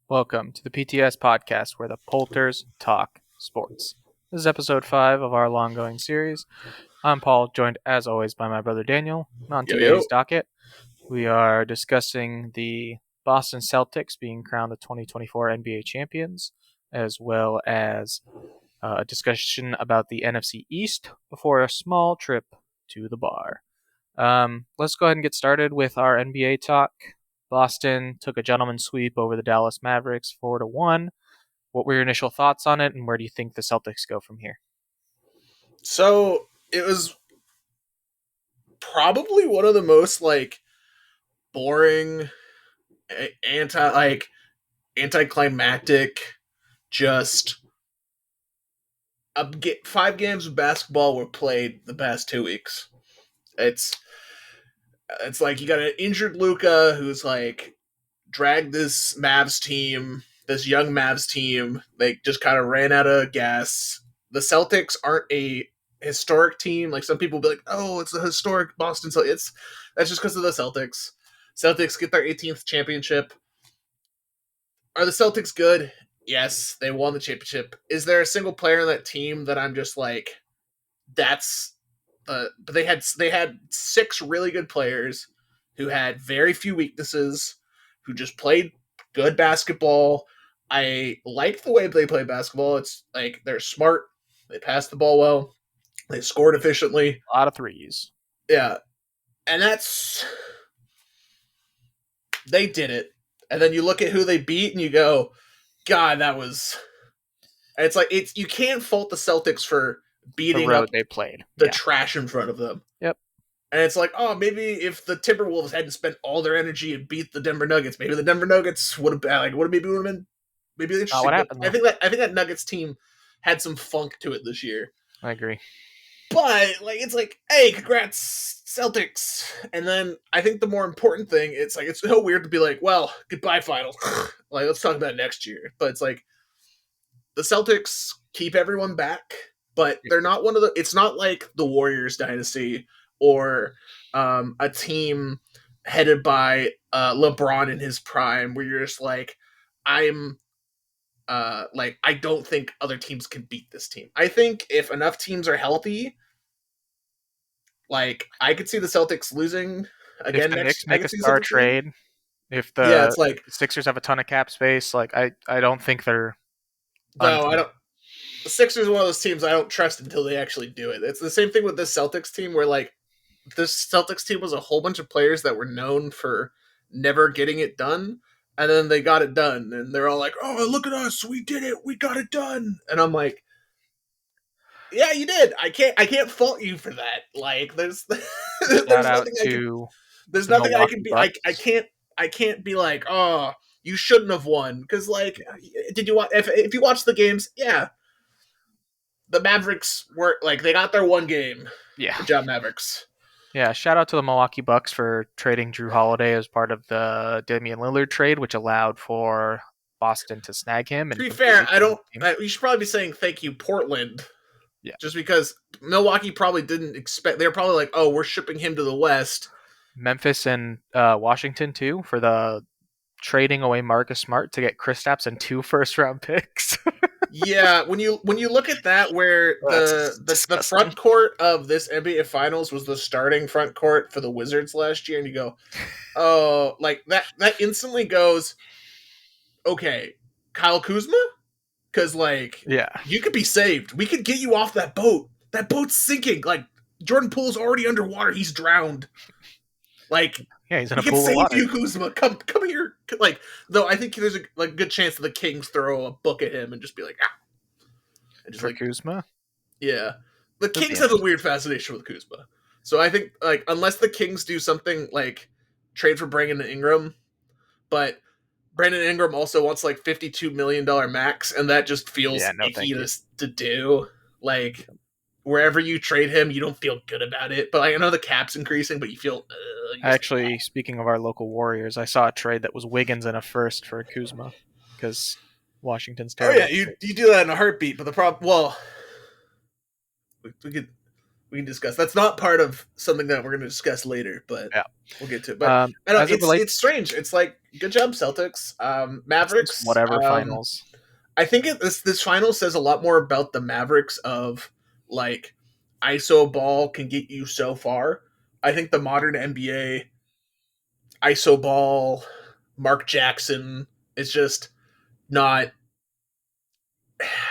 Welcome to the PTS podcast where the Poulters Talk Sports. This is episode 5 of our long-going series. I'm Paul, joined as always by my brother Daniel. On today's docket, we are discussing the Boston Celtics being crowned the 2024 NBA champions, as well as a discussion about the NFC East before a small trip to the bar. Let's go ahead and get started with our NBA talk. Boston took a gentleman's sweep over the Dallas Mavericks 4-1. What were your initial thoughts on it, and where do you think the Celtics go from here? So it was probably one of the most boring, anticlimactic, just 5 games of basketball were played the past 2 weeks. It's like you got an injured Luka who's dragged this young Mavs team. They just kind of ran out of gas. The Celtics aren't a historic team. Like some people be like, oh, it's a historic Boston Celtics. That's just because of the Celtics. Celtics get their 18th championship. Are the Celtics good? Yes, they won the championship. Is there a single player on that team that I'm just like, that's but they had 6 really good players who had very few weaknesses, who just played good basketball. I like the way they play basketball. It's like they're smart. They pass the ball well. They scored efficiently. A lot of threes. Yeah. And they did it. And then you look at who they beat and you go, God, that was... And you can't fault the Celtics for beating up they played the trash in front of them. Yep. And it's like, oh, maybe if the Timberwolves hadn't spent all their energy and beat the Denver Nuggets, maybe the Denver Nuggets would have been maybe interesting. What happened, I think that Nuggets team had some funk to it this year. I agree. But it's like, hey, congrats, Celtics. And then I think the more important thing, it's so weird to be like, well, goodbye, finals. Let's talk about next year. But it's like the Celtics keep everyone back. But they're not it's not like the Warriors dynasty or a team headed by LeBron in his prime where you're just like, I don't think other teams can beat this team. I think if enough teams are healthy, I could see the Celtics losing again. If the Knicks make a star trade, if the Sixers have a ton of cap space, I don't think they're... No, I don't. The Sixers are one of those teams I don't trust until they actually do it. It's the same thing with this Celtics team where, this Celtics team was a whole bunch of players that were known for never getting it done, and then they got it done, and they're all like, oh, look at us, we did it, we got it done. And I'm like, yeah, you did. I can't fault you for that. There's nothing I can be. I can't be like, oh, you shouldn't have won. Because, did you watch? If you watch the games, yeah, the Mavericks were they got their one game. Yeah, good job, Mavericks. Yeah, shout out to the Milwaukee Bucks for trading Drew Holiday as part of the Damian Lillard trade, which allowed for Boston to snag him. To be fair, we should probably be saying thank you, Portland. Yeah, just because Milwaukee probably didn't expect. They were probably like, oh, we're shipping him to the West. Memphis and Washington too for the trading away Marcus Smart to get Kristaps and 2 first-round picks. Yeah, when you look at that, where the front court of this NBA Finals was the starting front court for the Wizards last year, and you go, oh, that instantly goes, okay, Kyle Kuzma, because you could be saved. We could get you off that boat. That boat's sinking. Jordan Poole's already underwater. He's drowned. Yeah, he's in a pool of water. Save you, Kuzma. Come here. Though I think there's a good chance that the Kings throw a book at him and just be like, ah. And just Kuzma? Yeah. The Kings have a weird fascination with Kuzma. So I think, unless the Kings do something trade for Brandon Ingram, but Brandon Ingram also wants $52 million max, and that just feels icky to do. Wherever you trade him, you don't feel good about it. But I know the cap's increasing, but you feel... Actually, speaking of our local Warriors, I saw a trade that was Wiggins and a first for Kuzma, because Washington's terrible. Oh, yeah, you do that in a heartbeat, but the problem... Well, we could... we can discuss. That's not part of something that we're going to discuss later, but Yeah. we'll get to it. But I know As it relates, it's strange. It's like good job Celtics, it's just Mavericks. whatever finals. I think this final says a lot more about the Mavericks of like ISO ball can get you so far. I think the modern NBA ISO ball, Mark Jackson is just not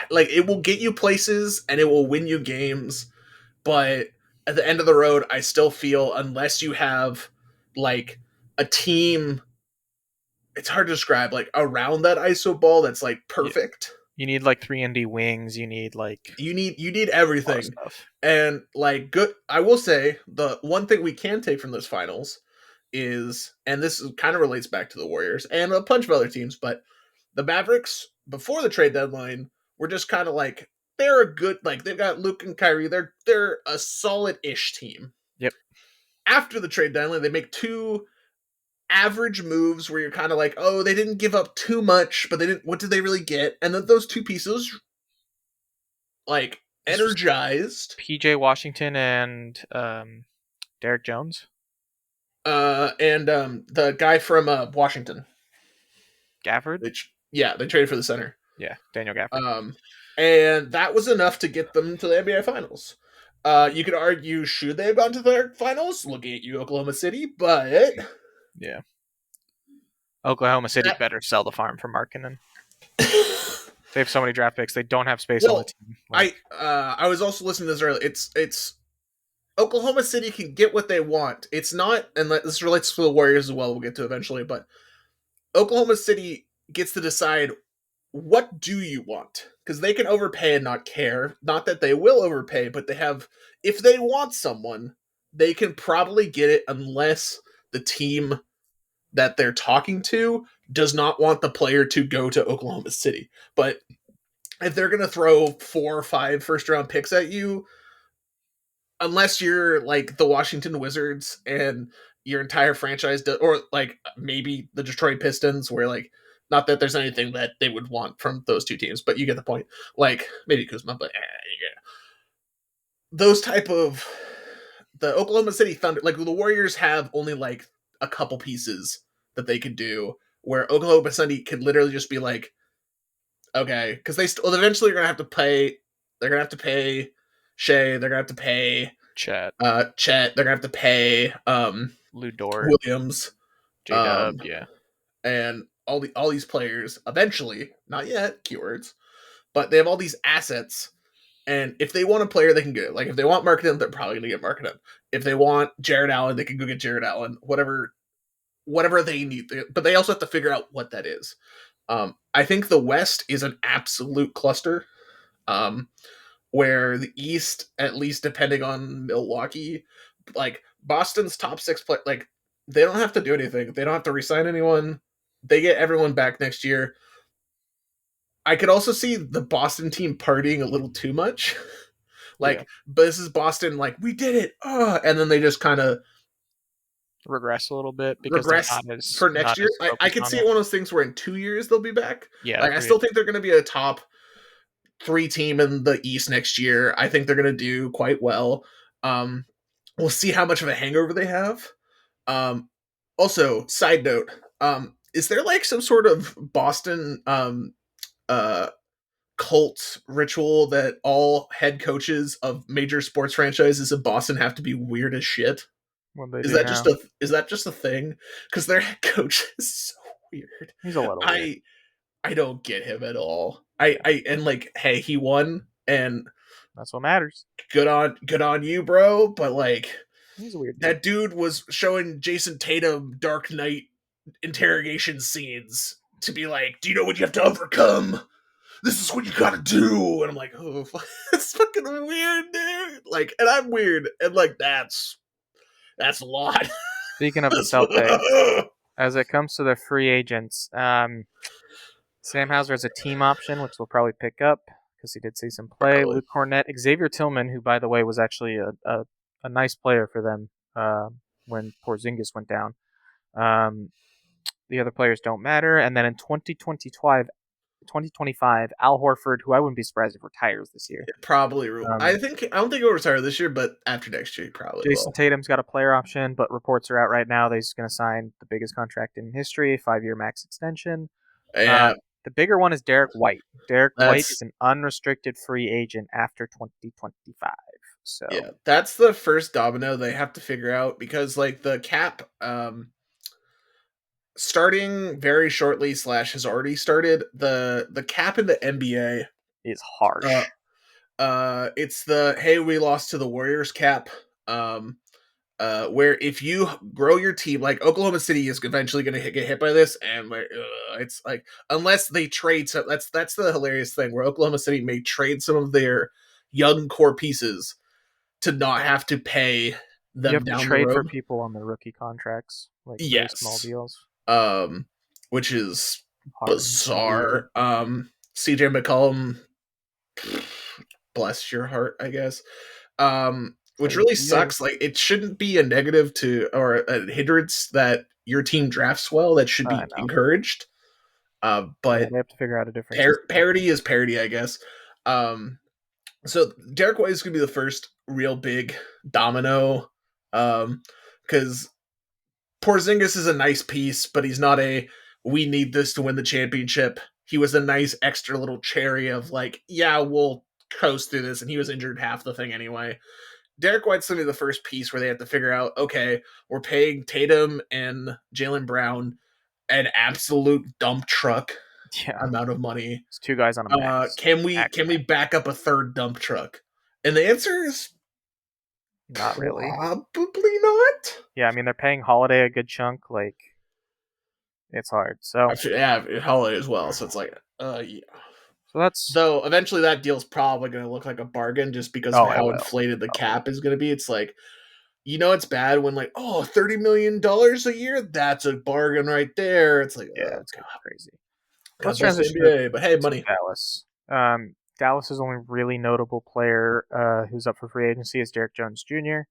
like it will get you places and it will win you games, but at the end of the road, I still feel unless you have like a team, it's hard to describe like around that ISO ball that's like Yeah. perfect. You need like 3-and-D wings. You need like You need a lot of everything. stuff. And like good I will say the one thing we can take from those finals is, and this kind of relates back to the Warriors and a bunch of other teams, but the Mavericks before the trade deadline were just kind of like they're a good, like they've got Luke and Kyrie, they're a solid-ish team. Yep. After the trade deadline, they make two average moves where you're kind of like, oh, they didn't give up too much, but they didn't. What did they really get? And then those two pieces, like energized, PJ Washington and Derek Jones, and the guy from Washington, Gafford. they traded for the center. Yeah, Daniel Gafford. And that was enough to get them to the NBA Finals. You could argue, should they have gone to the finals? Looking at you, Oklahoma City, but yeah, Oklahoma City better sell the farm for Markkanen. They have so many draft picks; they don't have space on the team. Like, I was also listening to this earlier. It's Oklahoma City can get what they want. It's not, and this relates to the Warriors as well. We'll get to eventually, but Oklahoma City gets to decide what do you want, because they can overpay and not care. Not that they will overpay, but they have. If they want someone, they can probably get it, unless the team that they're talking to does not want the player to go to Oklahoma City. But if they're going to throw 4 or 5 first round picks at you, unless you're like the Washington Wizards and your entire franchise or like maybe the Detroit Pistons, where like, not that there's anything that they would want from those two teams, but you get the point. Like maybe Kuzma, but yeah. Those type of, the Oklahoma City Thunder, like the Warriors have only like a couple pieces that they could do, where Oklahoma City could literally just be like, okay, because they eventually are gonna have to pay. They're gonna have to pay Shea. They're gonna have to pay Chet. Chet. They're gonna have to pay Lou Dort, Williams, J-Dub, yeah, and all these players. Eventually, not yet, keywords, but they have all these assets. And if they want a player, they can get it. Like if they want Markkanen, they're probably gonna get Markkanen. If they want Jared Allen, they can go get Jared Allen. Whatever they need, but they also have to figure out what that is. I think the West is an absolute cluster, where the East, at least depending on Milwaukee, like Boston's top 6 play, like they don't have to do anything. They don't have to resign anyone. They get everyone back next year. I could also see the Boston team partying a little too much. But this is Boston, like, we did it, and then they just kind of regress a little bit because for next year. I could see it one of those things where in 2 years they'll be back. Yeah, like I still think they're going to be a top 3 team in the East next year. I think they're going to do quite well. We'll see how much of a hangover they have. Also, side note, is there like some sort of Boston cult ritual that all head coaches of major sports franchises in Boston have to be weird as shit? Is that just a thing? Because their head coach is so weird. He's a little weird. I don't get him at all. And like, hey, he won, and that's what matters. Good on you, bro. But like, he's a weird that dude was showing Jason Tatum Dark Knight interrogation scenes to be like, do you know what you have to overcome? This is what you gotta do. And I'm like, oh, it's fucking weird, dude. Like, and I'm weird, and like that's a lot. Speaking of the Celtics, as it comes to the free agents, Sam Hauser has a team option, which we'll probably pick up because he did see some play. Probably. Luke Cornett, Xavier Tillman, who, by the way, was actually a nice player for them when Porzingis went down. The other players don't matter. And then in 2025, 2025, Al Horford, who I wouldn't be surprised if retires this year. Probably. I don't think he'll retire this year, but after next year, he probably Jason will. Tatum's got a player option, but reports are out right now that he's going to sign the biggest contract in history, 5-year max extension. Yeah. The bigger one is Derek White. White is an unrestricted free agent after 2025. So yeah, that's the first domino they have to figure out, because like the cap starting very shortly / has already started, the cap in the NBA is harsh. It's the hey, we lost to the Warriors cap. Where if you grow your team, like Oklahoma City is eventually going to get hit by this, and it's like unless they trade, so that's the hilarious thing where Oklahoma City may trade some of their young core pieces to not have to pay them you have down to trade the road for people on their rookie contracts, like very small deals. Which is bizarre. CJ McCollum, bless your heart, I guess. Which really sucks. Like, it shouldn't be a negative or a hindrance that your team drafts well. That should be encouraged. But they have to figure out a different parity is parity, I guess. So Derek White is going to be the first real big domino, because Porzingis is a nice piece, but he's not we need this to win the championship. He was a nice extra little cherry of like, yeah, we'll coast through this, and he was injured half the thing anyway. Derek White's going to be the first piece where they have to figure out, okay, we're paying Tatum and Jaylen Brown an absolute dump truck amount of money. It's 2 guys on a max. Can we back up a third dump truck? And the answer is not really. Probably not. Yeah, I mean, they're paying Holiday a good chunk. Like, it's hard. So Holiday as well. So it's like, yeah. So eventually that deal's probably going to look like a bargain just because of how inflated the cap is going to be. It's like, it's bad when like, $30 million a year, that's a bargain right there. It's like, it's crazy. Let's transition to but hey, money. Dallas. Dallas's only really notable player who's up for free agency is Derek Jones Jr.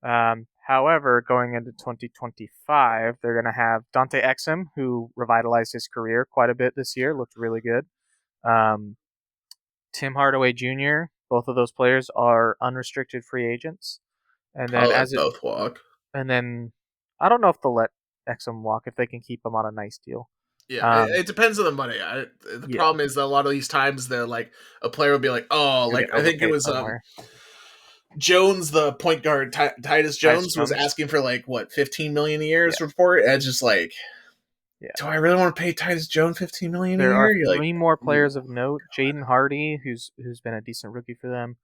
However, going into 2025, they're going to have Dante Exum, who revitalized his career quite a bit this year, looked really good. Tim Hardaway Jr., both of those players are unrestricted free agents. And then both walk. And then I don't know if they'll let Exum walk if they can keep him on a nice deal. Yeah, it depends on the money. The problem is that a lot of these times they're like a player will be like, I think it was Jones, the point guard, Titus Jones was asking for like what, $15 million a year report. And it's just like, do I really want to pay Titus Jones $15 million a year? There are 3 more players of note. Jaden Hardy, who's been a decent rookie for them.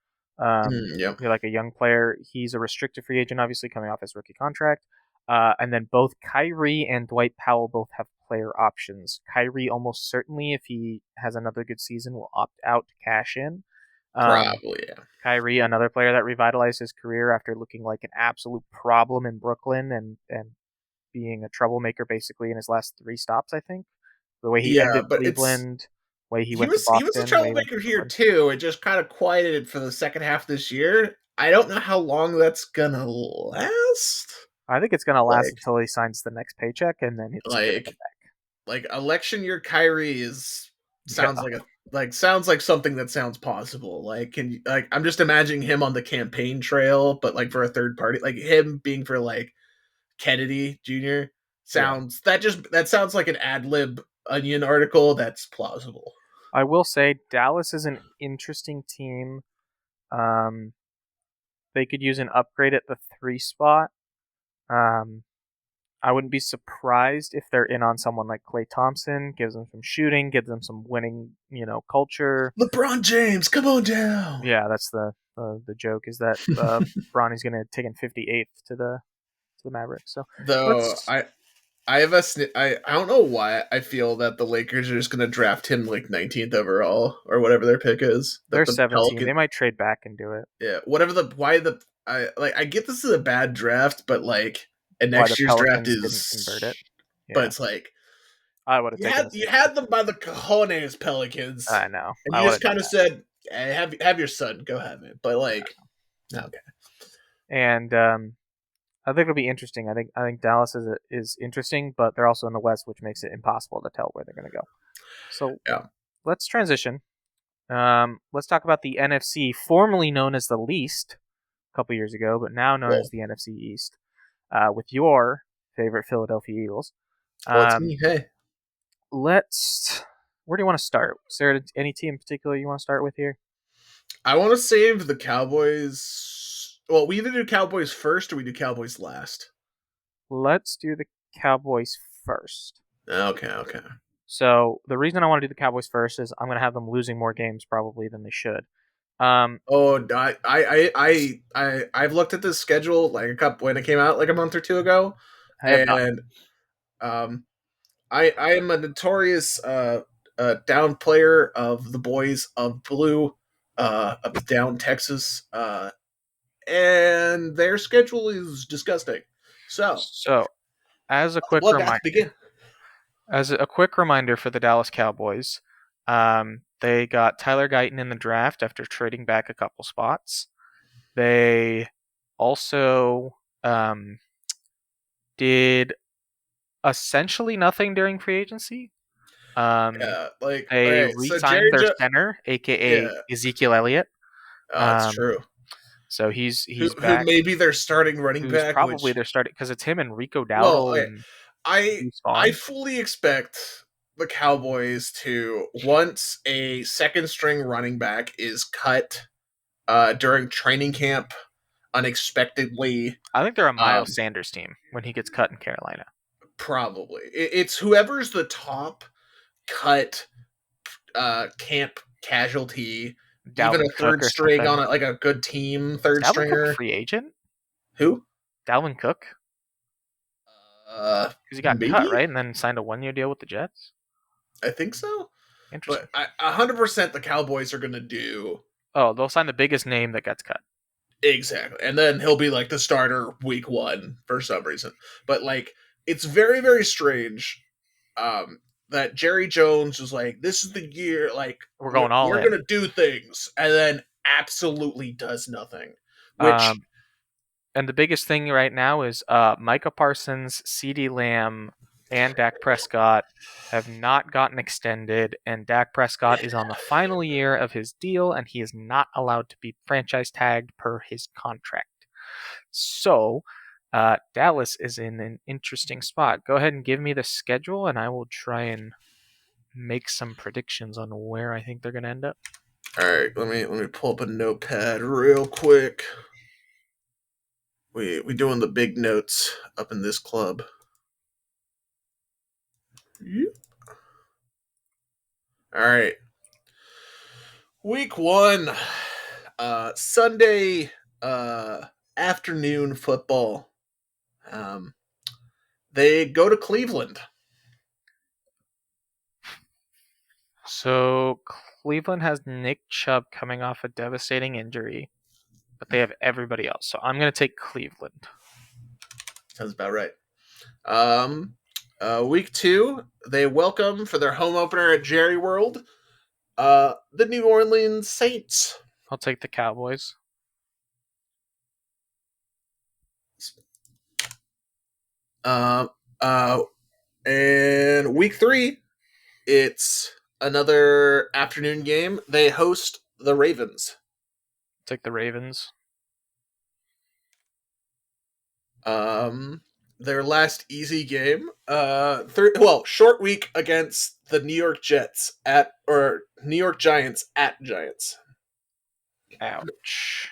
You're like a young player. He's a restricted free agent, obviously coming off his rookie contract. And then both Kyrie and Dwight Powell both have player options. Kyrie almost certainly, if he has another good season, will opt out to cash in. Probably, yeah. Kyrie, another player that revitalized his career after looking like an absolute problem in Brooklyn and being a troublemaker basically in his last 3 stops, I think. The way he ended Cleveland, way he went to Boston. He was a troublemaker here too. It just kind of quieted for the second half this year. I don't know how long that's gonna last. I think it's gonna last until he signs the next paycheck, and then it's like election year Kyrie sounds like something that sounds possible. Like, I'm just imagining him on the campaign trail, but like for a third party, like him being for like Kennedy Jr. that sounds like an ad lib Onion article that's plausible. I will say Dallas is an interesting team. They could use an upgrade at the 3 spot. I wouldn't be surprised if they're in on someone like Klay Thompson, gives them some shooting, gives them some winning, culture. LeBron James, come on down. Yeah, that's the joke is that Bronny's going to take in 58th to the Mavericks. So I don't know why I feel that the Lakers are just going to draft him like 19th overall or whatever their pick is. They're 17. They might trade back and do it. Yeah, I get this is a bad draft, but like, and next year's draft is convert it. Yeah. But it's like I would have you had them by the cojones, Pelicans. I know. And you just kind of said, hey, have your son go have it. But like, okay. And I think it'll be interesting. I think Dallas is interesting, but they're also in the West, which makes it impossible to tell where they're going to go. So let's transition. Let's talk about the NFC, formerly known as the Least a couple years ago, but now known as the NFC East, with your favorite Philadelphia Eagles. It's me. Hey. Where do you want to start? Is there any team in particular you want to start with here? I want to save the Cowboys. Well, we either do Cowboys first or we do Cowboys last. Let's do the Cowboys first. Okay. So the reason I want to do the Cowboys first is I'm going to have them losing more games probably than they should. I've looked at this schedule when it came out like a month or two ago, and I am a notorious down player of the boys of blue, of down Texas, and their schedule is disgusting. So as a quick reminder for the Dallas Cowboys, they got Tyler Guyton in the draft after trading back a couple spots. They also did essentially nothing during free agency. They re-signed their center, aka Ezekiel Elliott. That's true. So he's back. Who maybe they're starting running back. Probably they're starting because it's him and Rico Dowdle. I fully expect the Cowboys to, once a second string running back is cut during training camp unexpectedly. I think they're a Miles Sanders team when he gets cut in Carolina. Probably. It's whoever's the top cut camp casualty. Dalvin even a third string on a good team, third Dalvin stringer. Cook free agent? Who? Dalvin Cook? Because he got cut, right? And then signed a 1-year deal with the Jets? I think so. Interesting. But 100% the Cowboys are going to do... Oh, they'll sign the biggest name that gets cut. Exactly. And then he'll be like the starter week 1 for some reason. But it's very, very strange that Jerry Jones was like, this is the year, we're going all in. We're going to do things, and then absolutely does nothing. Which... and the biggest thing right now is Micah Parsons, CeeDee Lamb, and Dak Prescott have not gotten extended, and Dak Prescott is on the final year of his deal, and he is not allowed to be franchise tagged per his contract. So... Dallas is in an interesting spot. Go ahead and give me the schedule, and I will try and make some predictions on where I think they're going to end up. All right, let me pull up a notepad real quick. We doing the big notes up in this club. Yep. All right. Week 1, Sunday afternoon football. They go to Cleveland. So Cleveland has Nick Chubb coming off a devastating injury, but they have everybody else. So I'm going to take Cleveland. Sounds about right. Week 2, they welcome for their home opener at Jerry World, the New Orleans Saints. I'll take the Cowboys. And week 3, it's another afternoon game. They host the Ravens. Take the Ravens. Their last easy game. Short week against the New York Giants at Giants. Ouch.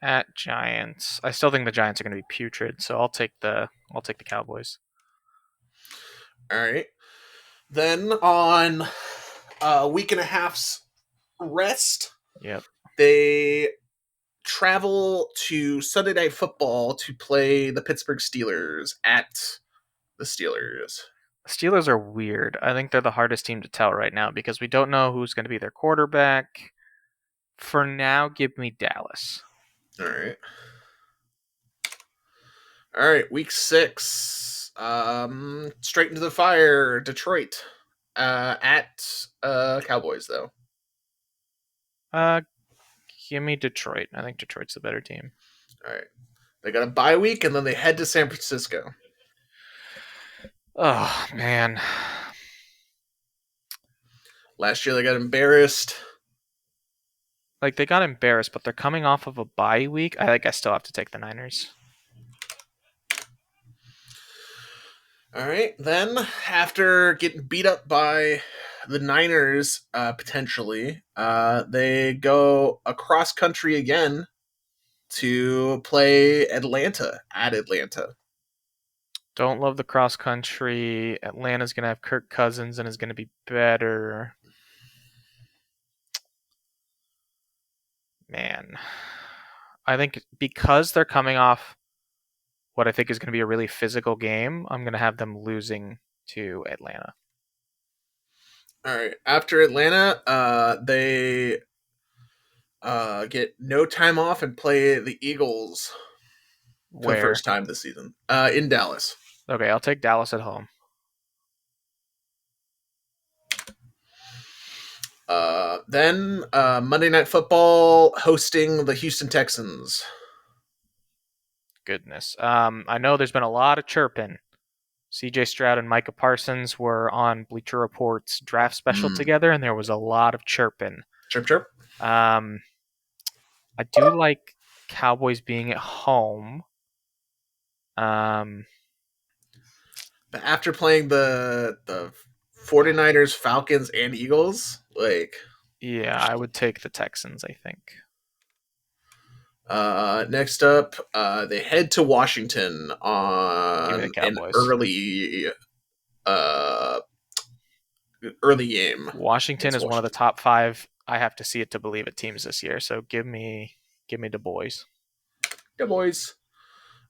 At Giants. I still think the Giants are going to be putrid, so I'll take the Cowboys. All right. Then on a week and a half's rest, yep, they travel to Sunday Night Football to play the Pittsburgh Steelers at the Steelers. The Steelers are weird. I think they're the hardest team to tell right now because we don't know who's going to be their quarterback. For now, give me Dallas. All right. Week 6, straight into the fire, Detroit, at Cowboys though. Give me Detroit. I think Detroit's the better team. All right, they got a bye week and then they head to San Francisco. Oh man. Last year they got embarrassed. Like, they got embarrassed, but they're coming off of a bye week. I still have to take the Niners. All right, then after getting beat up by the Niners, potentially, they go across country again to play Atlanta at Atlanta. Don't love the cross country. Atlanta's going to have Kirk Cousins and is going to be better. Man. I think because they're coming off what I think is going to be a really physical game, I'm going to have them losing to Atlanta. All right. After Atlanta, they get no time off and play the Eagles for the first time this season in Dallas. Okay, I'll take Dallas at home. Then Monday Night Football hosting the Houston Texans. Goodness. I know there's been a lot of chirping. CJ Stroud and Micah Parsons were on Bleacher Report's draft special together, and there was a lot of chirping. Chirp, chirp. I do like Cowboys being at home. But after playing the 49ers, Falcons, and Eagles, yeah, I would take the Texans, I think. Next up, they head to Washington on an early game. Washington is one of the top 5. I have to see it to believe it teams this year. So give me the boys. The boys.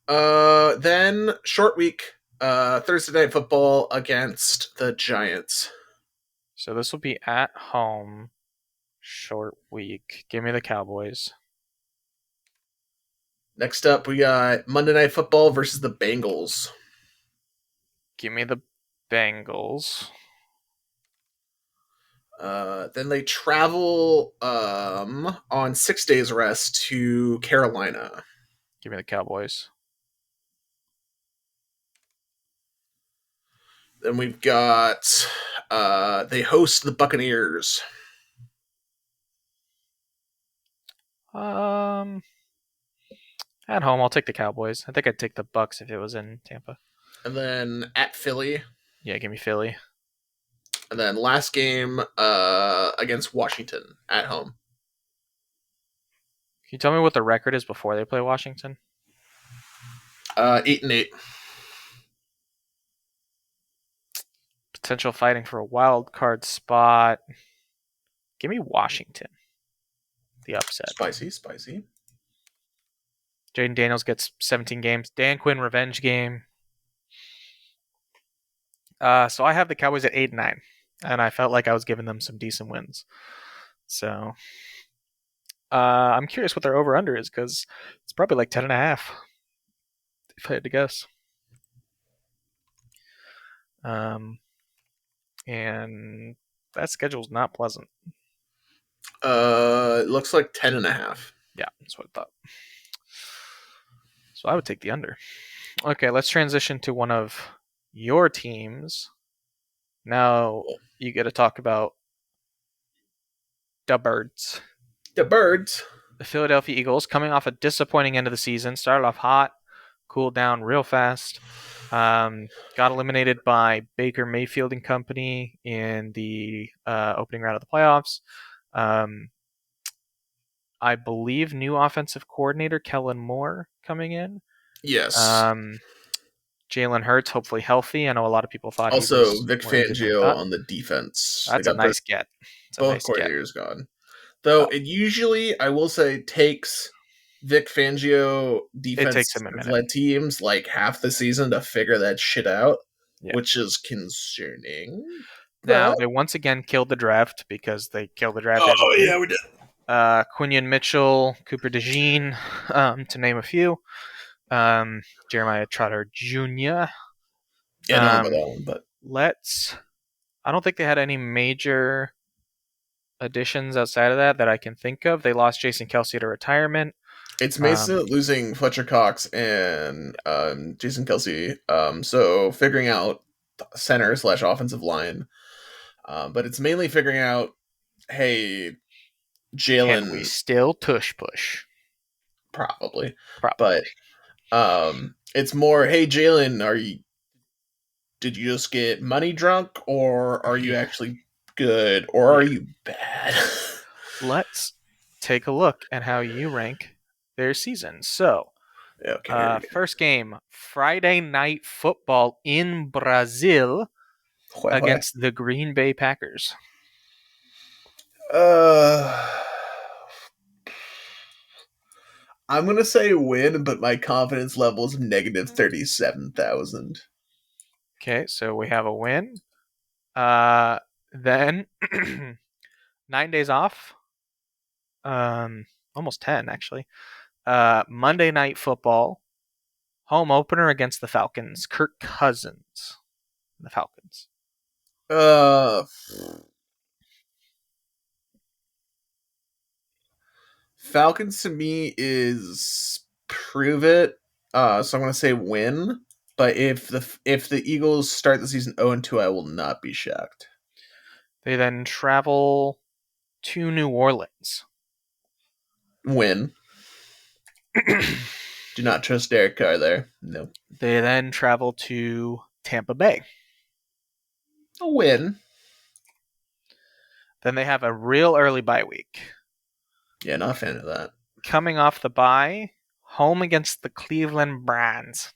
Then short week, Thursday Night Football against the Giants. So this will be at home. Short week. Give me the Cowboys. Next up, we got Monday Night Football versus the Bengals. Give me the Bengals. Then they travel on 6 days rest to Carolina. Give me the Cowboys. Then we've got they host the Buccaneers. At home, I'll take the Cowboys. I think I'd take the Bucs if it was in Tampa. And then at Philly. Yeah, give me Philly. And then last game against Washington at home. Can you tell me what the record is before they play Washington? 8-8. Potential fighting for a wild card spot. Give me Washington. The upset. Spicy. Jaden Daniels gets 17 games. Dan Quinn revenge game. So I have the Cowboys at 8-9, and I felt like I was giving them some decent wins. So I'm curious what their over-under is, because it's probably like 10.5, if I had to guess. And that schedule's not pleasant. It looks like 10.5. Yeah, that's what I thought. So I would take the under. Okay, let's transition to one of your teams. Now you get to talk about the Birds. The Birds. The Philadelphia Eagles, coming off a disappointing end of the season, started off hot, cooled down real fast. Got eliminated by Baker Mayfield and company in the opening round of the playoffs. I believe new offensive coordinator Kellen Moore coming in. Yes. Jalen Hurts, hopefully healthy. I know a lot of people thought also he was Vic Fangio on the defense. That's a nice get. Both coordinators gone. Though it usually, I will say, takes Vic Fangio defense-led teams like half the season to figure that shit out, which is concerning. Now, they once again killed the draft because they killed the draft. Oh, yeah, we did. Quinion Mitchell, Cooper DeJean, to name a few. Jeremiah Trotter Jr. Yeah, I don't know about that one, but I don't think they had any major additions outside of that I can think of. They lost Jason Kelce to retirement. It's Mason losing Fletcher Cox and Jason Kelce. So figuring out center / offensive line. But it's mainly figuring out, hey, Can we Jalen, still tush push? probably, Probably. but it's more, hey, Jalen, did you just get money drunk, or are you actually good, or are you bad? Let's take a look at how you rank their season. So, Okay. first game, Friday night football in Brazil against the Green Bay Packers. I'm gonna say win, but my confidence level is negative 37,000. Okay, so we have a win. Then 9 days off. Almost 10 actually. Monday night football, home opener against the Falcons. Kirk Cousins, the Falcons. Falcons to me is prove it. So I'm gonna say win. But if the Eagles start the season 0-2, I will not be shocked. They then travel to New Orleans. Win. Do not trust Derek Carr there. No. They then travel to Tampa Bay. A win. Then they have a real early bye week. Yeah, not a fan of that. Coming off the bye, home against the Cleveland Browns.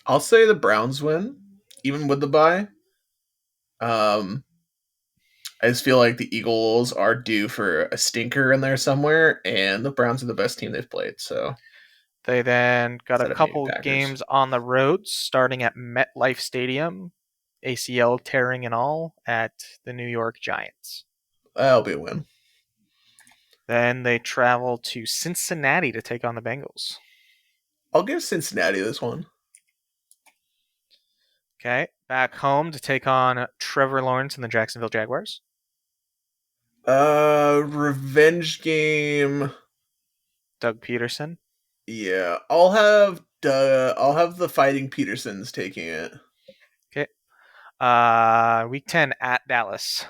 I'll say the Browns win, even with the bye. I just feel like the Eagles are due for a stinker in there somewhere, and the Browns are the best team they've played. So They then got a instead of maybe couple Packers. games on the road, starting at MetLife Stadium, ACL tearing and all, at the New York Giants. That'll be a win. Then they travel to Cincinnati to take on the Bengals. I'll give Cincinnati this one. Okay, back home to take on Trevor Lawrence and the Jacksonville Jaguars. Revenge game. Doug Peterson. Yeah, I'll have the Fighting Petersons taking it. Okay. Week 10 at Dallas.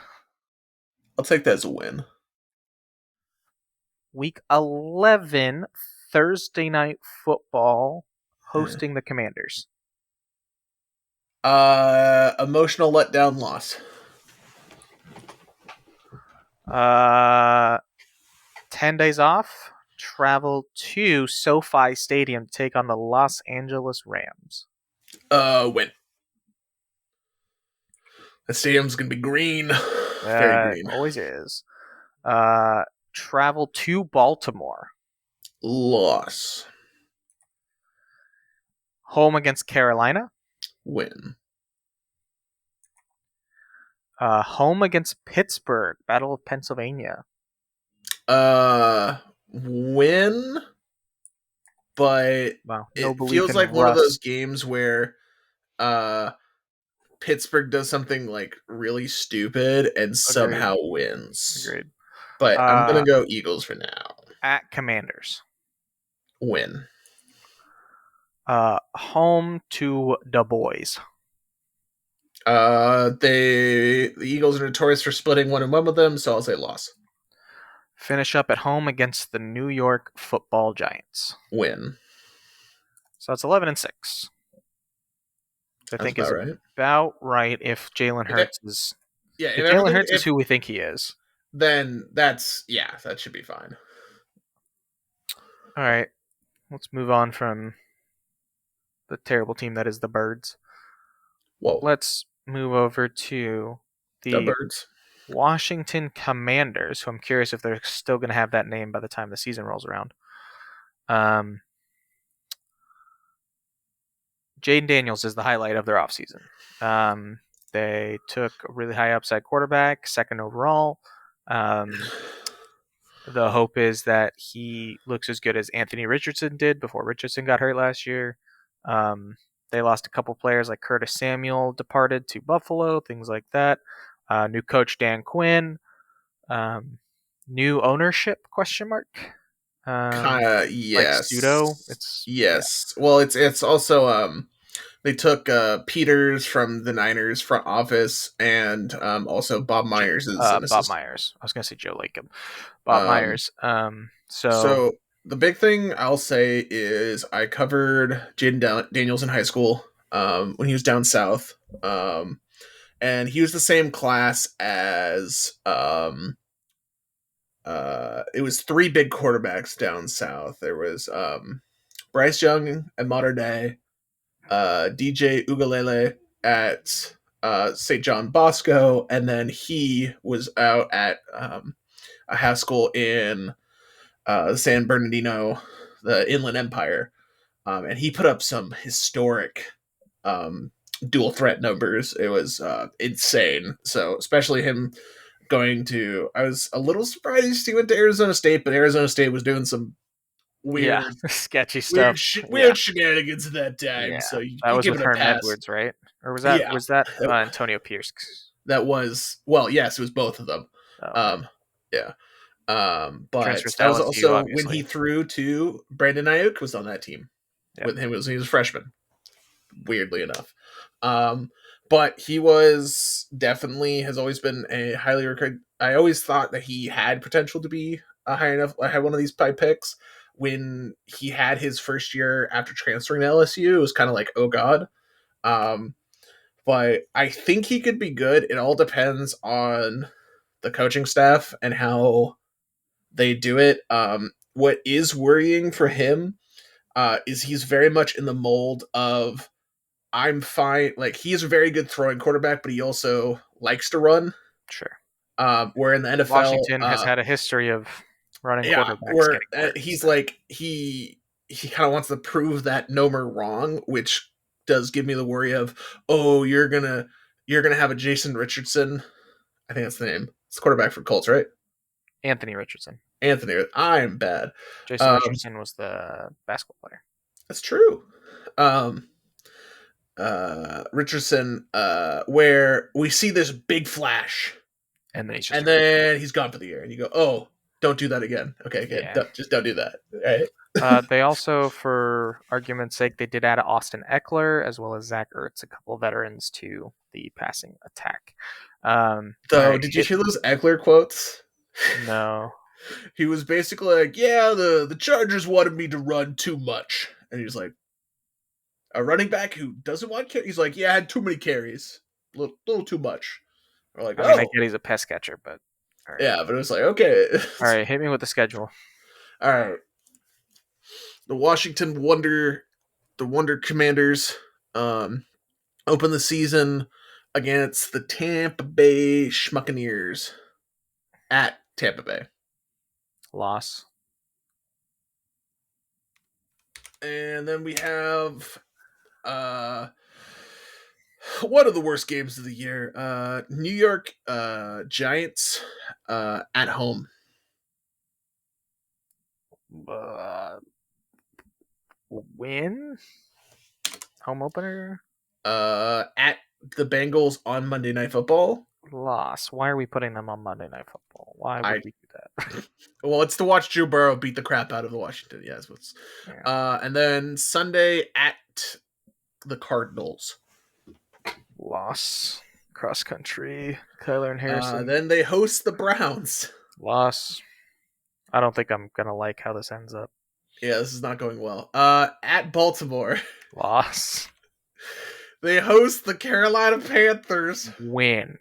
I'll take that as a win. Week 11, Thursday night football, hosting the Commanders. Emotional letdown loss. 10 days off, travel to SoFi Stadium to take on the Los Angeles Rams. Win. The stadium's gonna be green. Very green. Always is. Travel to Baltimore. Loss. Home against Carolina. Win. Home against Pittsburgh. Battle of Pennsylvania. Win. But Wow, it feels like one of those games where Pittsburgh does something like really stupid and somehow wins. Agreed. But I'm gonna go Eagles for now. At Commanders. Win. Home to the boys. The Eagles are notorious for splitting 1-1 with them, so I'll say loss. Finish up at home against the New York Football Giants. Win. So it's 11-6. I think is right. about right if Jalen Hurts is. Yeah, if Jalen Hurts is who we think he is, then that should be fine. All right, let's move on from the terrible team that is the Birds. Whoa. Let's move over to the Birds. Washington Commanders, who I'm curious if they're still going to have that name by the time the season rolls around. Jaden Daniels is the highlight of their offseason. They took a really high upside quarterback, second overall. The hope is that he looks as good as Anthony Richardson did before Richardson got hurt last year. They lost a couple players like Curtis Samuel departed to Buffalo, things like that. New coach Dan Quinn. New ownership ? Yes. Like pseudo. Yes. Yeah. Well, it's also They took Peters from the Niners front office, and also Bob Myers is an Bob assistant. Myers. I was gonna say Joe Lacob. Bob Um, Myers. so the big thing I'll say is I covered Jaden Daniels in high school when he was down south, and he was the same class as it was three big quarterbacks down south. There was Bryce Young at Mater Dei, DJ Ugalele at St. John Bosco, and then he was out at a half school in San Bernardino, the Inland Empire, and he put up some historic dual threat numbers. It was insane. So especially him going to, I was a little surprised he went to Arizona State, but Arizona State was doing some weird, sketchy stuff. weird shenanigans at that time. Yeah, So you that was give with it a Herm pass. Edwards, right? Or was Yeah. that Antonio Pierce? That was, well, yes, it was both of them. Oh. Yeah. But Transfers to that was LSU, also when obviously. he threw to Brandon Ayuk was on that team. Yep. With him, he was a freshman. Weirdly enough. But he was definitely has always been a highly recruited. I always thought that he had potential to be a high enough. I had one of these picks when he had his first year after transferring to LSU. It was kind of like, oh god. But I think he could be good. It all depends on the coaching staff and how they do it. What is worrying for him is he's very much in the mold of I'm fine. Like he's a very good throwing quarterback, but he also likes to run. Sure. Where in the NFL, Washington has had a history of running quarterbacks. Where he's like he kind of wants to prove that Nomer wrong, which does give me the worry of, oh, you're gonna have a Jason Richardson. I think that's the name. It's the quarterback for Colts, right? Anthony Richardson. I'm bad. Jason Richardson was the basketball player. That's true. Richardson, where we see this big flash, and then he's gone for the year, and you go, oh, don't do that again. Okay, good. Yeah. Just don't do that. Right. They also, for argument's sake, they did add Austin Eckler as well as Zach Ertz, a couple of veterans to the passing attack. Did you hear those Eckler quotes? No. He was basically like, yeah, the Chargers wanted me to run too much. And he was like, a running back who doesn't want carries? He's like, yeah, I had too many carries. A little too much. We're like, I get he's a pass catcher, but... All right. Yeah, but it was like, okay. All right, hit me with the schedule. All right. The Washington Wonder Commanders open the season against the Tampa Bay Schmuccaneers at Tampa Bay. Loss. And then we have one of the worst games of the year. New York Giants at home. Win? Home opener? At the Bengals on Monday Night Football. Loss. Why are we putting them on Monday Night Football? Why would we do that? Well, it's to watch Joe Burrow beat the crap out of the Washington. Yes. Yeah. And then Sunday at the Cardinals. Loss. Cross country. Kyler and Harrison. Then they host the Browns. Loss. I don't think I'm going to like how this ends up. Yeah, this is not going well. At Baltimore. Loss. They host the Carolina Panthers. Win.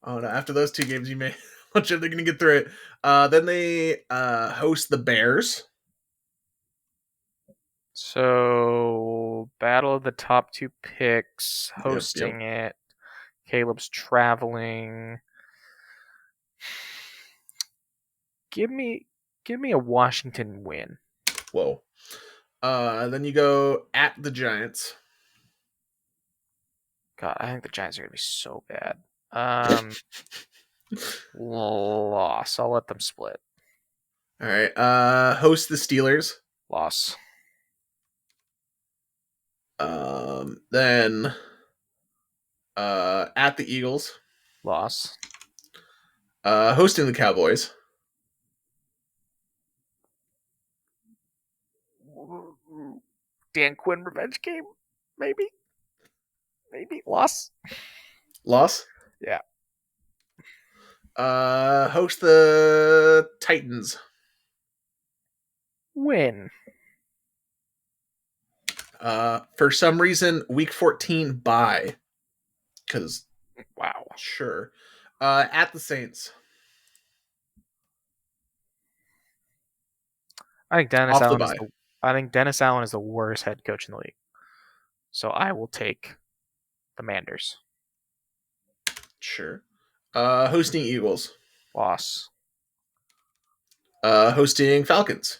Oh, no. After those two games, you may... I'm sure they're going to get through it. Then they host the Bears. So, battle of the top two picks, hosting it. Caleb's traveling. Give me a Washington win. Whoa. Then you go at the Giants. God, I think the Giants are going to be so bad. Loss. I'll let them split. All right. Host the Steelers. Loss. Then at the Eagles. Loss. Hosting the Cowboys. Dan Quinn revenge game, maybe loss. Loss. Yeah. Host the Titans. Win. For some reason, week 14 bye. Because wow, sure. At the Saints. I think Dennis Allen is the worst head coach in the league. So I will take the Manders. Sure. Hosting Eagles. Loss. Hosting Falcons.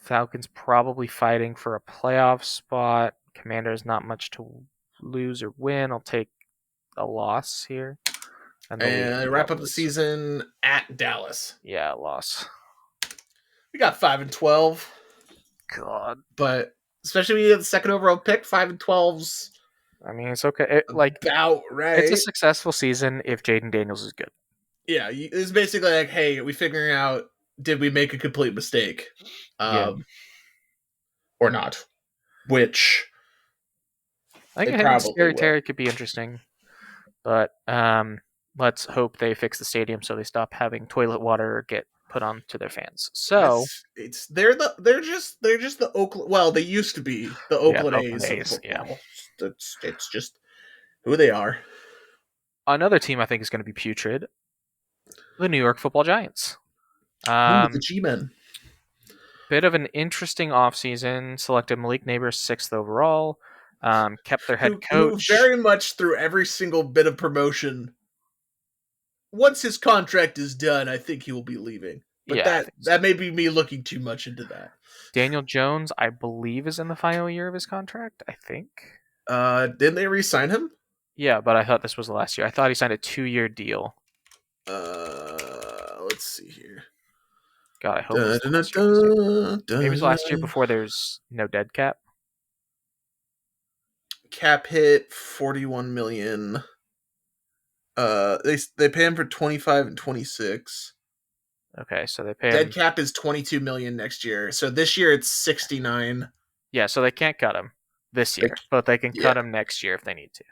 Falcons probably fighting for a playoff spot. Commanders not much to lose or win. I'll take a loss here. And wrap up the season at Dallas. Yeah, loss. We got 5-12. God. But especially when you have the second overall pick, 5-12's. I mean, it's okay. About right. It's a successful season if Jaden Daniels is good. Yeah, it's basically like, hey, are we figuring out, did we make a complete mistake? Or not? Which I think Scary Terry could be interesting. But let's hope they fix the stadium so they stop having toilet water get put on to their fans. So they're just the Oakland. Well, they used to be the Oakland A's. Yeah, it's just who they are. Another team I think is going to be putrid. The New York Football Giants. The G-Men. Bit of an interesting offseason. Selected Malik Neighbors 6th overall. Kept their head coach. Who very much through every single bit of promotion. Once his contract is done, I think he will be leaving. But that may be me looking too much into that. Daniel Jones, I believe, is in the final year of his contract, I think. Didn't they re-sign him? Yeah, but I thought this was the last year. I thought he signed a 2-year deal. Let's see here. God, I hope it's maybe it was last year before there's no dead cap. Cap hit $41 million. They pay him for 25 and 26. Okay, so they pay him. Dead cap is $22 million next year. So this year it's 69. Yeah, so they can't cut him this year, but they can cut him next year if they need to.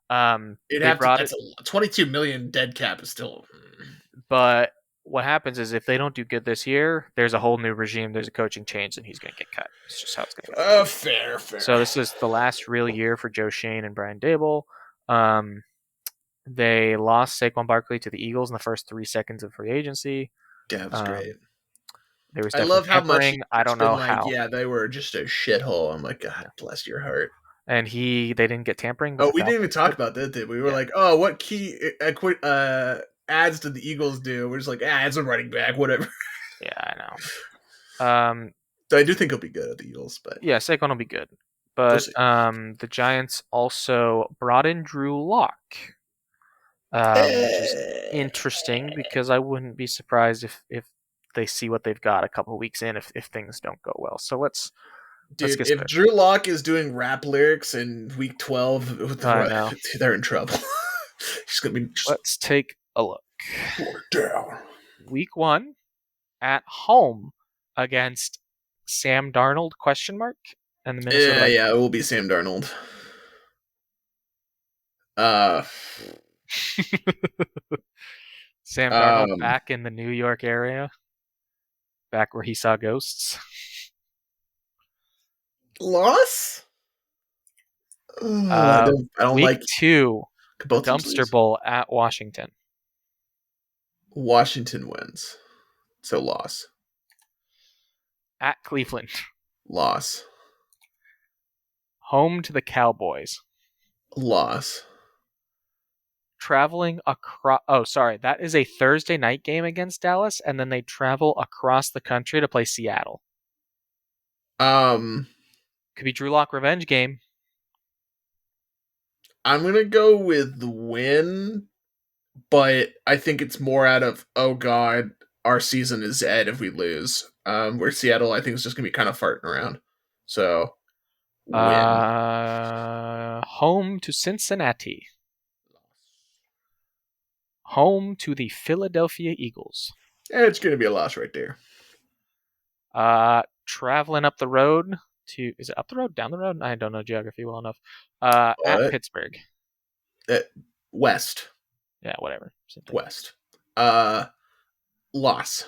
That's a $22 million dead cap is still. But what happens is if they don't do good this year, there's a whole new regime. There's a coaching change, and he's going to get cut. It's just how it's going to go. Fair. So this is the last real year for Joe Shane and Brian Dable. They lost Saquon Barkley to the Eagles in the first 3 seconds of free agency. Yeah, it was great. There was I love how much. I don't know how. Yeah, they were just a shithole. I'm like, God bless your heart. And they didn't get tampering. Oh, we didn't even talk about that, did we? We were like, oh, what key ads did the Eagles do? We're just like, it's a running back, whatever. Yeah, I know. So I do think he'll be good at the Eagles, but yeah, Saquon will be good. But the Giants also brought in Drew Lock, which is interesting because I wouldn't be surprised if they see what they've got a couple of weeks in if things don't go well. So let's get if Drew Lock is doing rap lyrics in week 12, they're in trouble. He's gonna be. Let's take a look. Down. Week 1 at home against Sam Darnold ? And the Minnesota. Yeah, it will be Sam Darnold. Sam Darnold back in the New York area, back where he saw ghosts. Loss? I don't week like 2 dumpster bowl at Washington. Washington wins, so loss. At Cleveland. Loss. Home to the Cowboys. Loss. Traveling across. Oh, sorry. That is a Thursday night game against Dallas, and then they travel across the country to play Seattle. Could be Drew Lock revenge game. I'm going to go with the win, but I think it's more out of, oh God, our season is dead if we lose. Where Seattle, I think, is just going to be kind of farting around. So, win. Home to Cincinnati. Home to the Philadelphia Eagles. It's going to be a loss right there. traveling up the road is it up the road, down the road? I don't know geography well enough. At Pittsburgh. West. Yeah, whatever. Same thing. West. Loss.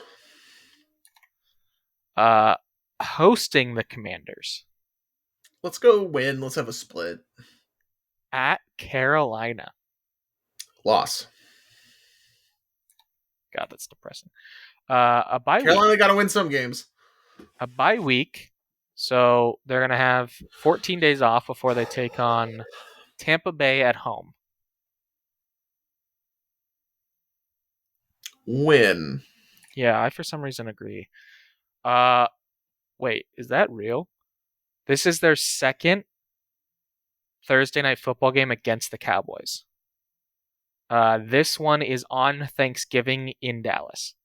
Hosting the Commanders. Let's go win. Let's have a split. At Carolina. Loss. God, that's depressing. A bye week. Carolina got to win some games. A bye week. So they're going to have 14 days off before they take on Tampa Bay at home. Win. Yeah, I for some reason agree. Wait, is that real? This is their second Thursday night football game against the Cowboys. This one is on Thanksgiving in Dallas.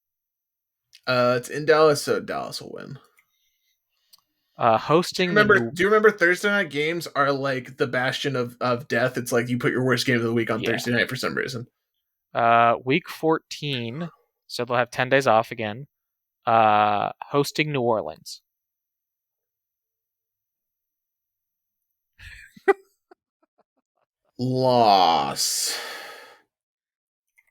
It's in Dallas, so Dallas will win. Hosting. Do you remember Thursday night games are like the bastion of death? It's like you put your worst game of the week on Thursday night for some reason. Week 14, so they'll have 10 days off again. Hosting New Orleans. Loss.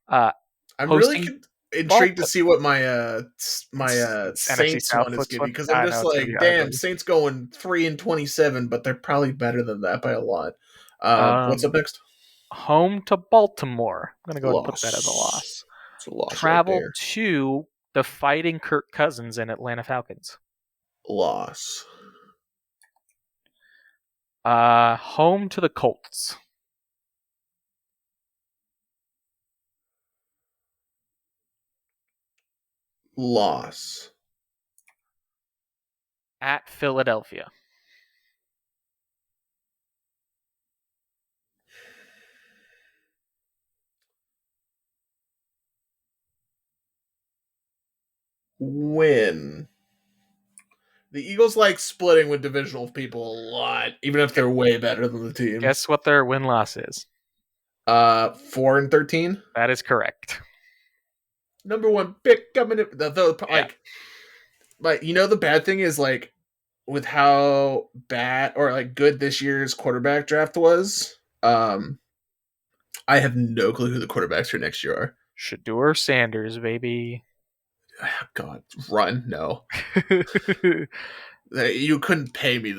I'm really intrigued to see what my Saints one is giving, because I'm just like, damn, Saints going 3-27, but they're probably better than that by a lot. What's up next? Home to Baltimore. I'm gonna go and put that as a loss. It's a loss. Travel to the Fighting Kirk Cousins and Atlanta Falcons. Loss. Home to the Colts. Loss. At Philadelphia. Win. The Eagles like splitting with divisional people a lot, even if they're way better than the team. Guess what their win-loss is? 4-13. That is correct. Number one pick coming in. Like, you know, the bad thing is, like, with how bad or like good this year's quarterback draft was, I have no clue who the quarterbacks for next year are. Shedeur Sanders, baby. God, run. No. You couldn't pay me. All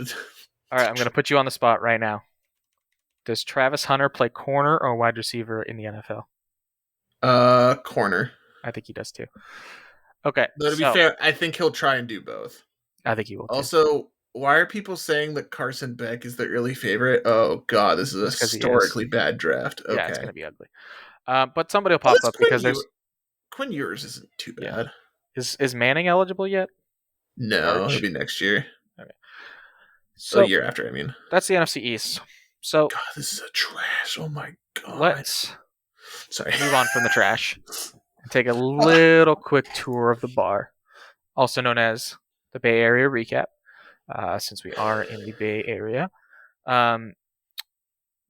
right, I'm going to put you on the spot right now. Does Travis Hunter play corner or wide receiver in the NFL? Corner. I think he does too. Okay. Though, to be fair, I think he'll try and do both. I think he will too. Also, why are people saying that Carson Beck is the early favorite? Oh, God, this is a historically bad draft. Okay. Yeah, it's going to be ugly. But somebody will pop up because there's... Quinn Ewers isn't too bad. Yeah. Is Manning eligible yet? No, it'll be next year. Okay. So a year after, I mean. That's the NFC East. So God, this is a trash. Oh my God. Let's move on from the trash and take a little quick tour of the bar, also known as the Bay Area Recap, since we are in the Bay Area.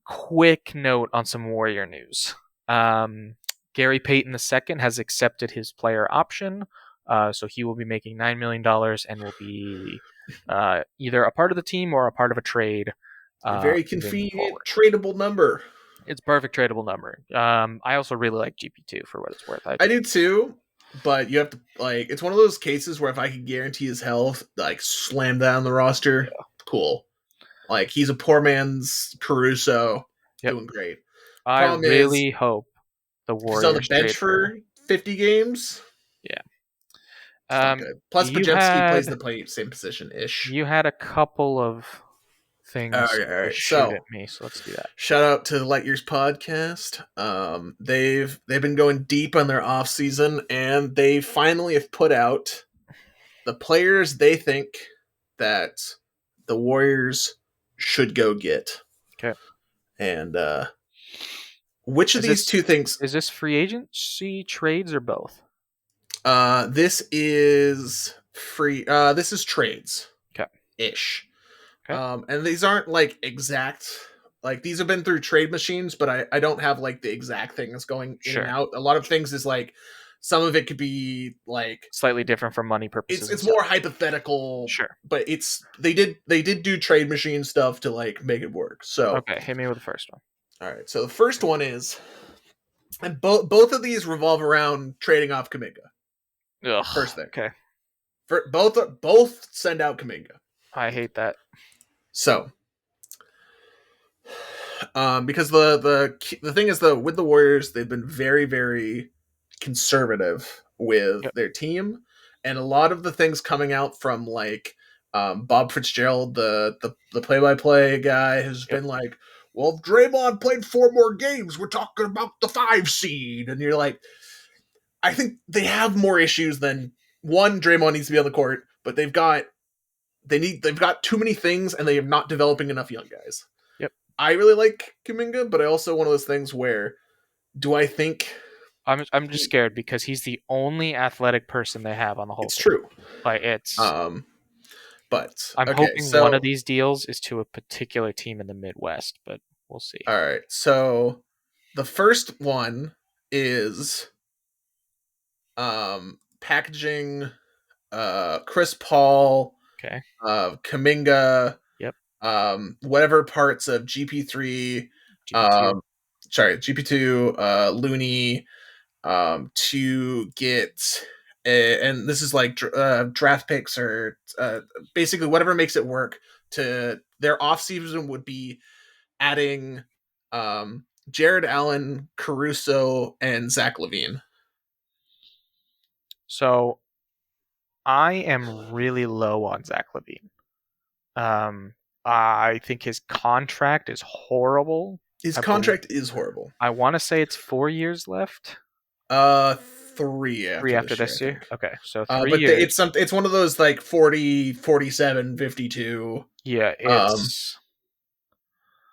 Quick note on some Warrior news. Gary Payton II has accepted his player option, so he will be making $9 million and will be either a part of the team or a part of a trade. A very convenient tradable number. It's perfect tradable number. I also really like GP2 for what it's worth. I do too, but you have to, like, it's one of those cases where if I could guarantee his health, like, slam down the roster, cool. Like, he's a poor man's Caruso, doing great. I really hope the Warriors he's on the bench for 50 games. Yeah. Plus, Bajemski plays the same position-ish. You had a couple of things shoot at me, so let's do that. Shout out to the Light Years podcast. They've been going deep on their offseason, and they finally have put out the players they think that the Warriors should go get. Okay. And which of these two things... Is this free agency, trades, or both? This is free... this is trades. Okay. Ish. Okay. And these aren't like exact, like these have been through trade machines, but I don't have like the exact things going in and out. A lot of things is like Some of it could be like slightly different for money purposes. It's more hypothetical. Sure. But they did do trade machine stuff to like make it work. So okay, hit me with the first one. All right. So the first one is, and both of these revolve around trading off Kuminga. Ugh, First thing. Okay. For both send out Kuminga. I hate that. So, because the thing is though, with the Warriors, they've been very, very conservative with their team, and a lot of the things coming out from like Bob Fitzgerald, the play-by-play guy, has been like, well, if Draymond played 4 more games, we're talking about the 5 seed, and you're like, I think they have more issues than one. Draymond needs to be on the court, but they've got too many things, and they are not developing enough young guys. Yep. I really like Kuminga, but I also one of those things where, do I think? I'm just scared because he's the only athletic person they have on the whole. It's true. Like it's. But I'm hoping one of these deals is to a particular team in the Midwest, but we'll see. All right. So the first one is packaging Chris Paul, Kuminga, whatever parts of GP3, GP2, Looney, to get and this is like draft picks or basically whatever makes it work. To their offseason would be adding Jared Allen, Caruso, and Zach LaVine. So I am really low on Zach LaVine. I think his contract is horrible. His contract is horrible. I want to say it's 4 years left. 3 after this year. Okay, so 3 but years. It's one of those like 40, 47, 52. Yeah,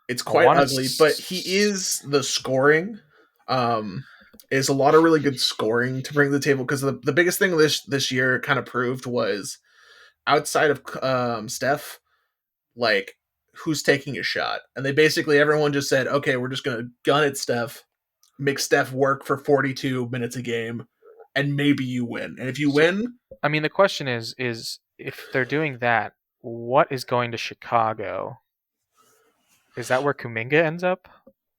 it's quite ugly, but he is the scoring. Is a lot of really good scoring to bring to the table, because the biggest thing this year kind of proved was, outside of Steph, like, who's taking a shot, and everyone just said, okay, we're just gonna gun at Steph, make Steph work for 42 minutes a game, and maybe you win. And if you win, I mean, the question is if they're doing that, what is going to Chicago? Is that where Kuminga ends up?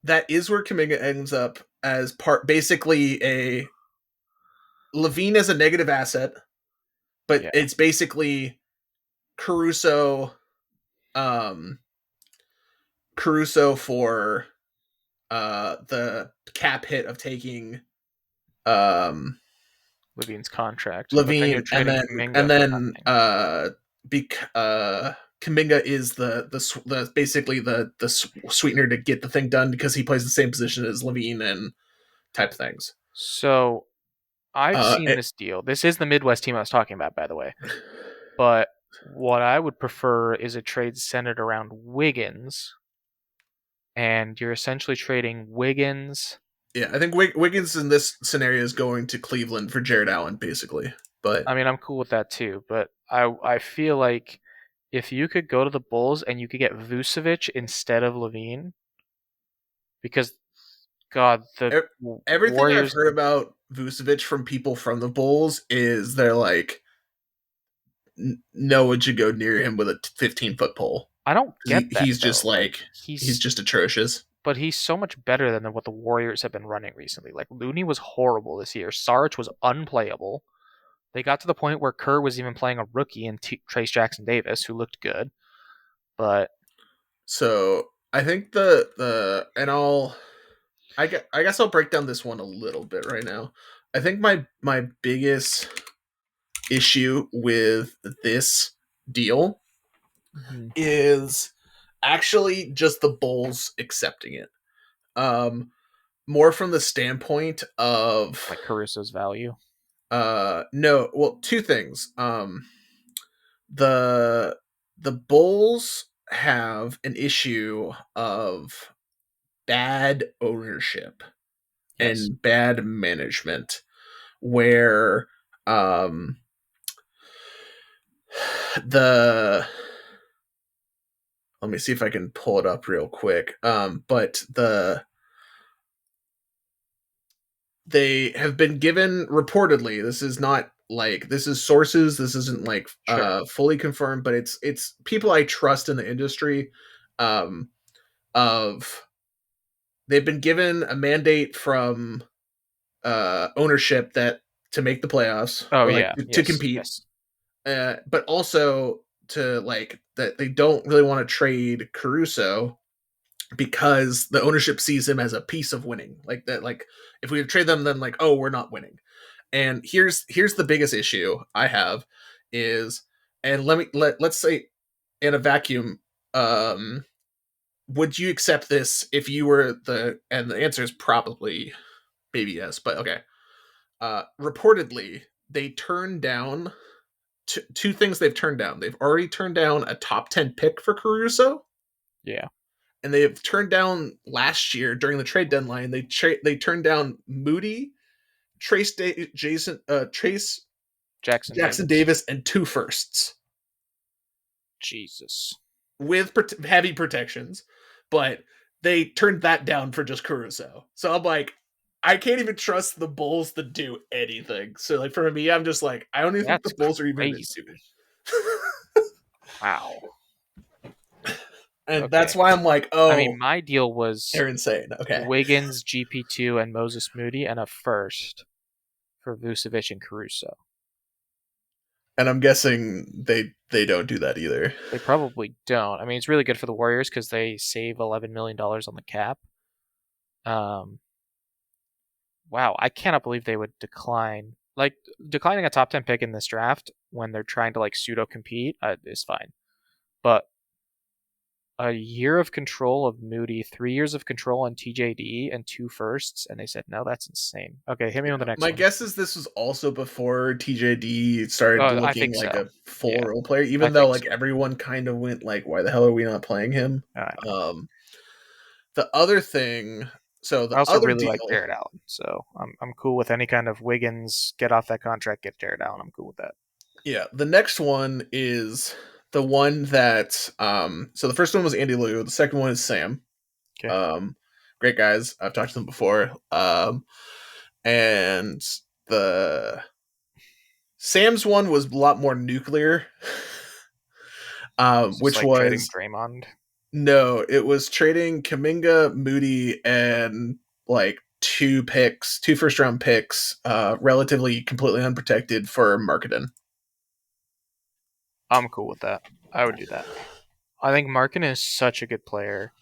That is where Kuminga ends up, as basically a LaVine as a negative asset, but it's basically Caruso for the cap hit of taking LaVine's contract. LaVine, and then Kuminga is the basically the sweetener to get the thing done, because he plays the same position as LaVine and type things. So I've seen this deal. This is the Midwest team I was talking about, by the way. But what I would prefer is a trade centered around Wiggins, and you're essentially trading Wiggins. Yeah, I think Wiggins in this scenario is going to Cleveland for Jared Allen, basically. But I mean, I'm cool with that too. But I feel like if you could go to the Bulls and you could get Vucevic instead of LaVine, because God, everything Warriors... I've heard about Vucevic from people from the Bulls is they're like, no one should go near him with a 15-foot pole. I don't get that. He's just like he's just atrocious. But he's so much better than what the Warriors have been running recently. Like, Looney was horrible this year. Saric was unplayable. They got to the point where Kerr was even playing a rookie in Trace Jackson Davis, who looked good. But so I think I guess I'll break down this one a little bit right now. I think my biggest issue with this deal is actually just the Bulls accepting it. More from the standpoint of like Caruso's value. No, well, two things. The Bulls have an issue of bad ownership and bad management, where let me see if I can pull it up real quick. But they have been given, reportedly, this is not like, this is sources, this isn't like fully confirmed, but it's people I trust in the industry, of they've been given a mandate from ownership that to make the playoffs, Oh or like yeah, to yes, compete, yes. but also to like that they don't really want to trade Caruso because the ownership sees him as a piece of winning. Like that, like if we trade them, then like, oh, we're not winning. And here's the biggest issue I have is, and let's say in a vacuum, would you accept this if you were and the answer is probably maybe yes, but okay. Reportedly, they turned down two things they've turned down. They've already turned down a top 10 pick for Caruso. Yeah. And they have turned down last year during the trade deadline. They turned down Moody, Trace Jackson Davis, and 2 firsts. Jesus. With heavy protections, but they turned that down for just Caruso. So I'm like, I can't even trust the Bulls to do anything. So like for me, I'm just like, I don't even think the Bulls are even in it. Wow. And that's why I'm like, oh, I mean, my deal was they're insane. Okay, Wiggins, GP2, and Moses Moody, and a first for Vucevic and Caruso. And I'm guessing they don't do that either. They probably don't. I mean, it's really good for the Warriors because they save $11 million on the cap. Wow, I cannot believe they would decline. Like, declining a top 10 pick in this draft when they're trying to, like, pseudo-compete is fine. But a year of control of Moody, 3 years of control on TJD, and 2 firsts, and they said, no, that's insane. Okay, hit me on the next one. My guess is this was also before TJD started looking like a full role player, even though like everyone kind of went like, why the hell are we not playing him? The other thing, so the I also other really deal, like Jared Allen, so I'm cool with any kind of Wiggins, get off that contract, get Jared Allen. I'm cool with that. Yeah, the next one is the one that so the first one was Andy Liu, the second one is Sam. Okay. Great guys. I've talked to them before. And the Sam's one was a lot more nuclear. Which like was trading Draymond. No, it was trading Kuminga, Moody, and like 2 first round picks, relatively completely unprotected for Marketing. I'm cool with that. I would do that. I think Marketing is such a good player.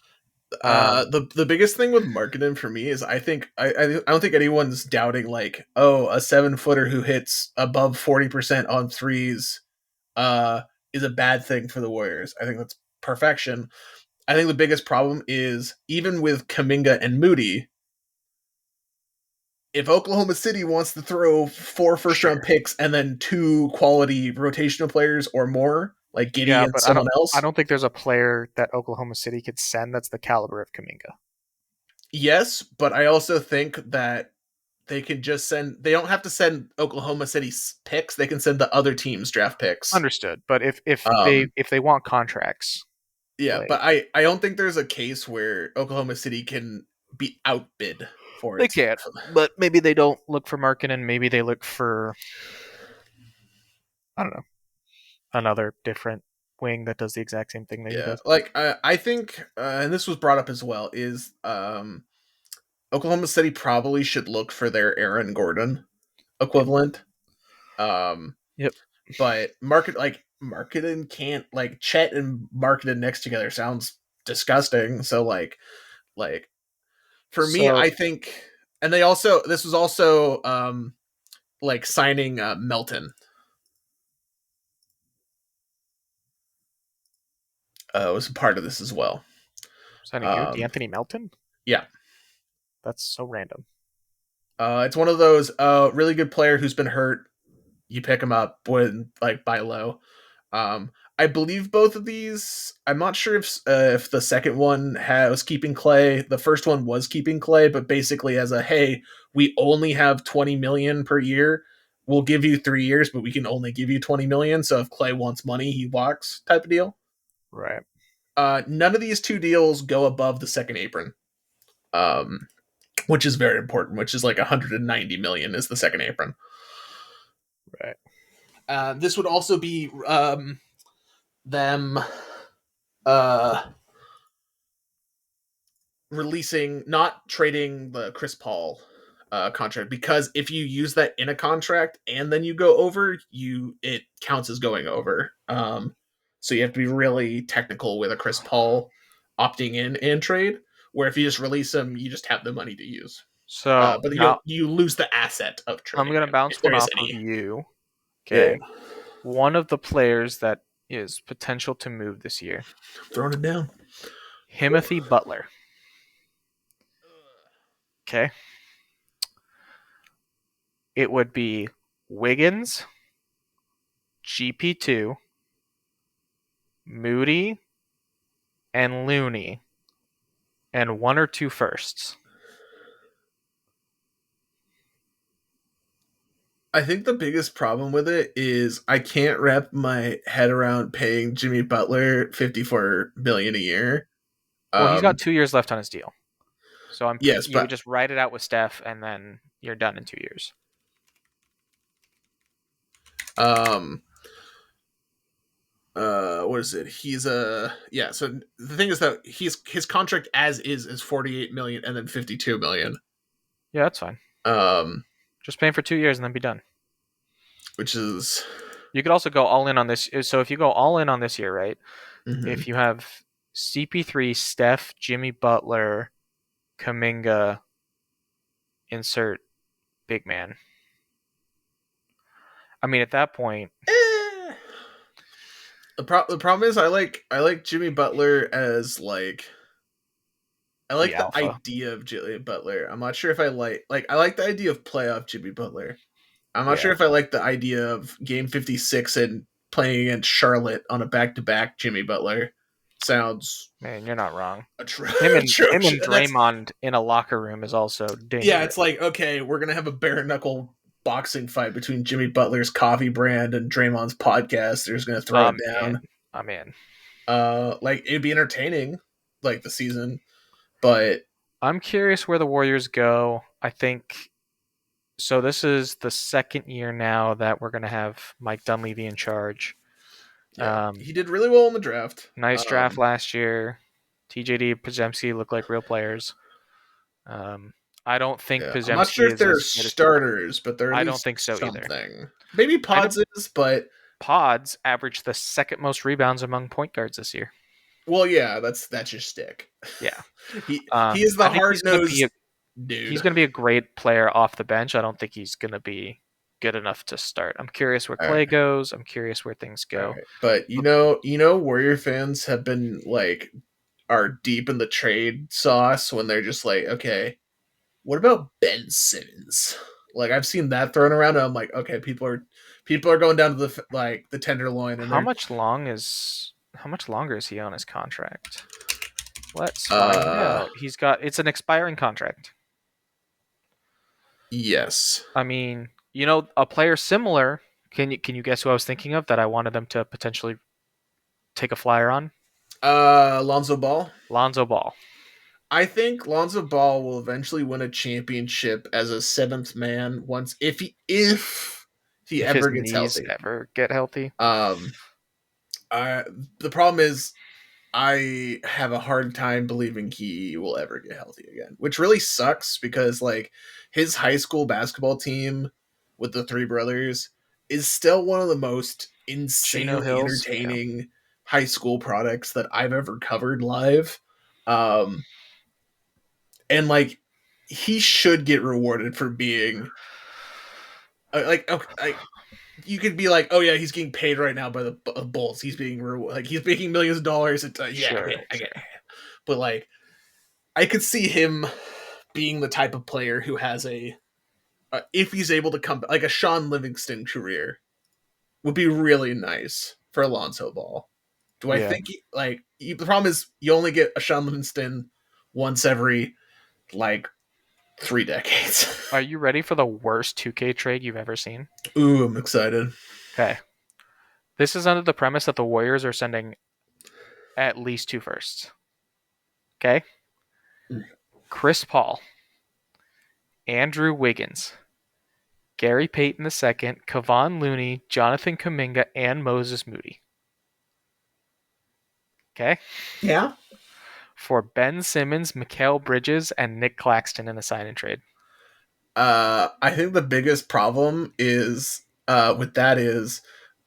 The biggest thing with Marketing for me is I don't think anyone's doubting like, oh, a 7-footer who hits above 40% on threes is a bad thing for the Warriors. I think that's perfection. I think the biggest problem is even with Kuminga and Moody, if Oklahoma City wants to throw 4 first-round picks and then 2 quality rotational players or more, like Giddey and someone else, I don't think there's a player that Oklahoma City could send that's the caliber of Kuminga. Yes, but I also think that they can just send. They don't have to send Oklahoma City picks. They can send the other team's draft picks. Understood. But if they want contracts, yeah. But I don't think there's a case where Oklahoma City can be outbid for it. They can't. But maybe they don't look for Markkanen. Maybe they look for, I don't know, another different wing that does the exact same thing that he does. Like I think, and this was brought up as well, is Oklahoma City probably should look for their Aaron Gordon equivalent. Yep. But Marketing can't, like, Chet and Marketing next together sounds disgusting. So like for me, I think, and this was also like signing Melton. Was a part of this as well. Signing who? D'Anthony Melton? Yeah. That's so random. It's one of those really good player who's been hurt. You pick him up when like buy low. I believe both of these. I'm not sure if the second one was keeping Clay. The first one was keeping Clay, but basically as a, hey, we only have 20 million per year. We'll give you 3 years, but we can only give you 20 million. So if Clay wants money, he walks, type of deal. Right. None of these 2 deals go above the second apron. which is very important, which is like 190 million is the second apron. Right. This would also be them releasing, not trading the Chris Paul contract, because if you use that in a contract and then you go over, it counts as going over. So you have to be really technical with a Chris Paul opting in and trade. Where if you just release them, you just have the money to use. So But now you lose the asset of I'm trading going to him, bounce if one there is off of any. you. Yeah. Okay. One of the players that is potential to move this year, Throwing it down. Timothy Butler. Okay. It would be Wiggins, GP2, Moody, and Looney, and one or two firsts. I think the biggest problem with it is I can't wrap my head around paying Jimmy Butler $54 million a year. Well, he's got 2 years left on his deal. So Yes, you would but just write it out with Steph, and then you're done in 2 years. What is it? He's a So the thing is that his contract as is 48 million and then 52 million. Yeah, that's fine. Just pay him for 2 years and then be done. Which is, you could also go all in on this. So if you go all in on this year, right? mm-hmm. If you have CP3, Steph, Jimmy Butler, Kuminga, insert big man. I mean, at that point, the problem is I like Jimmy Butler as like, I like the idea of Jimmy Butler. I'm not sure if I like the idea of playoff Jimmy Butler. I'm not sure if I like the idea of game 56 and playing against Charlotte on a back-to-back Jimmy Butler. Sounds... Man, you're not wrong. Him and Draymond in a locker room is also dangerous. Yeah, it's like, okay, we're going to have a bare-knuckle boxing fight between Jimmy Butler's coffee brand and Draymond's podcast. They're just going to throw it down. I'm in. Like, it'd be entertaining, like, the season, but... I'm curious where the Warriors go. I think... So this is the second year now that we're going to have Mike Dunleavy in charge. Yeah, he did really well in the draft. Nice draft last year. TJD, Podziemski look like real players. I don't think Podziemski I'm not sure if they're starters, but they're at I least don't think so something. Either. Maybe Pods is, but... Pods averaged the second most rebounds among point guards this year. Well, yeah, that's your stick. Yeah. he is the hard-nosed dude. He's going to be a great player off the bench. I don't think he's going to be good enough to start. I'm curious where Clay goes. I'm curious where things go. Right. But Warrior fans have been like, are deep in the trade sauce when they're just like, okay, what about Ben Simmons? Like, I've seen that thrown around, and I'm like, okay, people are going down to the tenderloin. And how much longer is he on his contract? Let's find out. It's an expiring contract. Yes. I mean, a player similar. Can you guess who I was thinking of that I wanted them to potentially take a flyer on? Lonzo Ball. Lonzo Ball. I think Lonzo Ball will eventually win a championship as a seventh man once if he ever gets healthy. Ever get healthy. The problem is, I have a hard time believing he will ever get healthy again, which really sucks because like his high school basketball team with the three brothers is still one of the most insanely entertaining high school products that I've ever covered live. And like he should get rewarded for being you could be like, oh yeah, he's getting paid right now by the Bulls. He's being he's making millions of dollars. I get it. But like, I could see him being the type of player who has if he's able to come like a Sean Livingston career, would be really nice for Alonzo Ball. Do I think the problem is you only get a Sean Livingston once every 3 decades. Are you ready for the worst 2K trade you've ever seen? Ooh, I'm excited. Okay. This is under the premise that the Warriors are sending at least 2 firsts. Okay? Chris Paul Andrew Wiggins, Gary Payton II, Kevon Looney, Jonathan Kuminga, and Moses Moody. Okay? Yeah. For Ben Simmons, Mikal Bridges, and Nick Claxton in a sign and trade. I think the biggest problem is with that is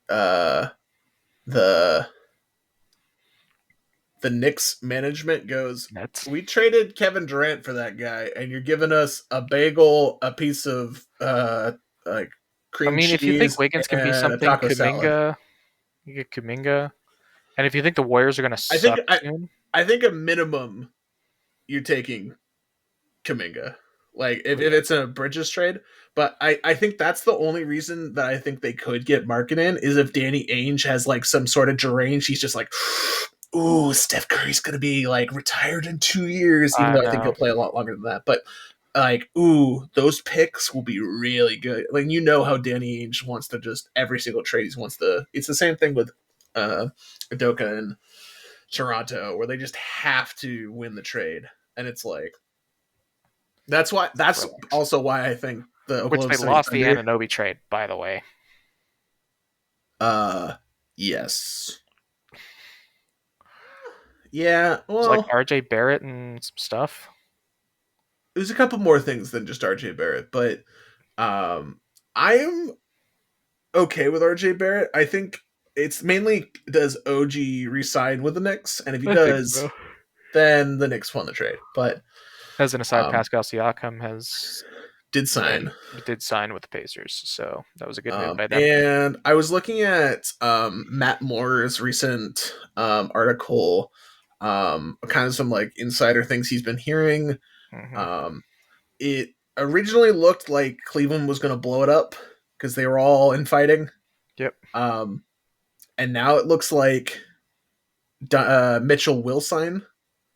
the Knicks management goes, Nets. we traded Kevin Durant for that guy, and you're giving us a bagel, a piece of like cream cheese, if you think Wiggins can be and a something, taco salad. you get Kuminga. And if you think the Warriors are going to I suck think soon, I think a minimum you're taking Kuminga. Like if it's a Bridges trade, but I think that's the only reason that I think they could get Market in is if Danny Ainge has like some sort of deranged. He's just like, ooh, Steph Curry's gonna be like retired in 2 years, even though I think he'll play a lot longer than that. But like, ooh, those picks will be really good. Like how Danny Ainge wants to just every single trade he wants to. It's the same thing with Udoka and Toronto, where they just have to win the trade, and it's like. That's also why I think the which Oklahoma they City lost the Thunder. Anunoby trade, by the way. Yes. Yeah, well, it's like RJ Barrett and some stuff. There's a couple more things than just RJ Barrett, but I am okay with RJ Barrett. I think it's mainly does OG resign with the Knicks, and if he does, then the Knicks won the trade. But as an aside, Pascal Siakam did sign with the Pacers, so that was a good move by them. And I was looking at Matt Moore's recent article, kind of some like insider things he's been hearing. Mm-hmm. It originally looked like Cleveland was going to blow it up because they were all infighting. Yep. And now it looks like Mitchell will sign.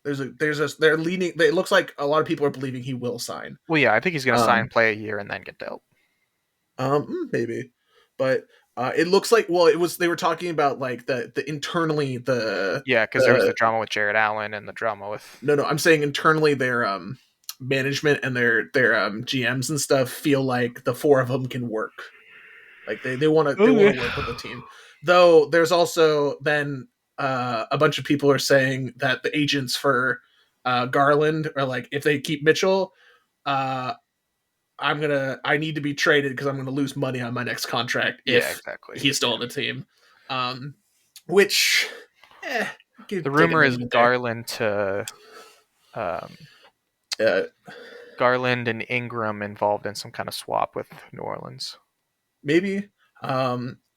They're leaning. It looks like a lot of people are believing he will sign. Well, yeah, I think he's going to sign, play a year, and then get dealt. Maybe, but it looks like they were talking about like the internally because there was the drama with Jared Allen and the drama with no I'm saying internally their management and their GMs and stuff feel like the four of them can work, like they want to work with the team. Though there's also then a bunch of people are saying that the agents for Garland are like, if they keep Mitchell, I need to be traded because I'm gonna lose money on my next contract if he's still on the team. Which the rumor is Garland to Garland and Ingram involved in some kind of swap with New Orleans. Maybe.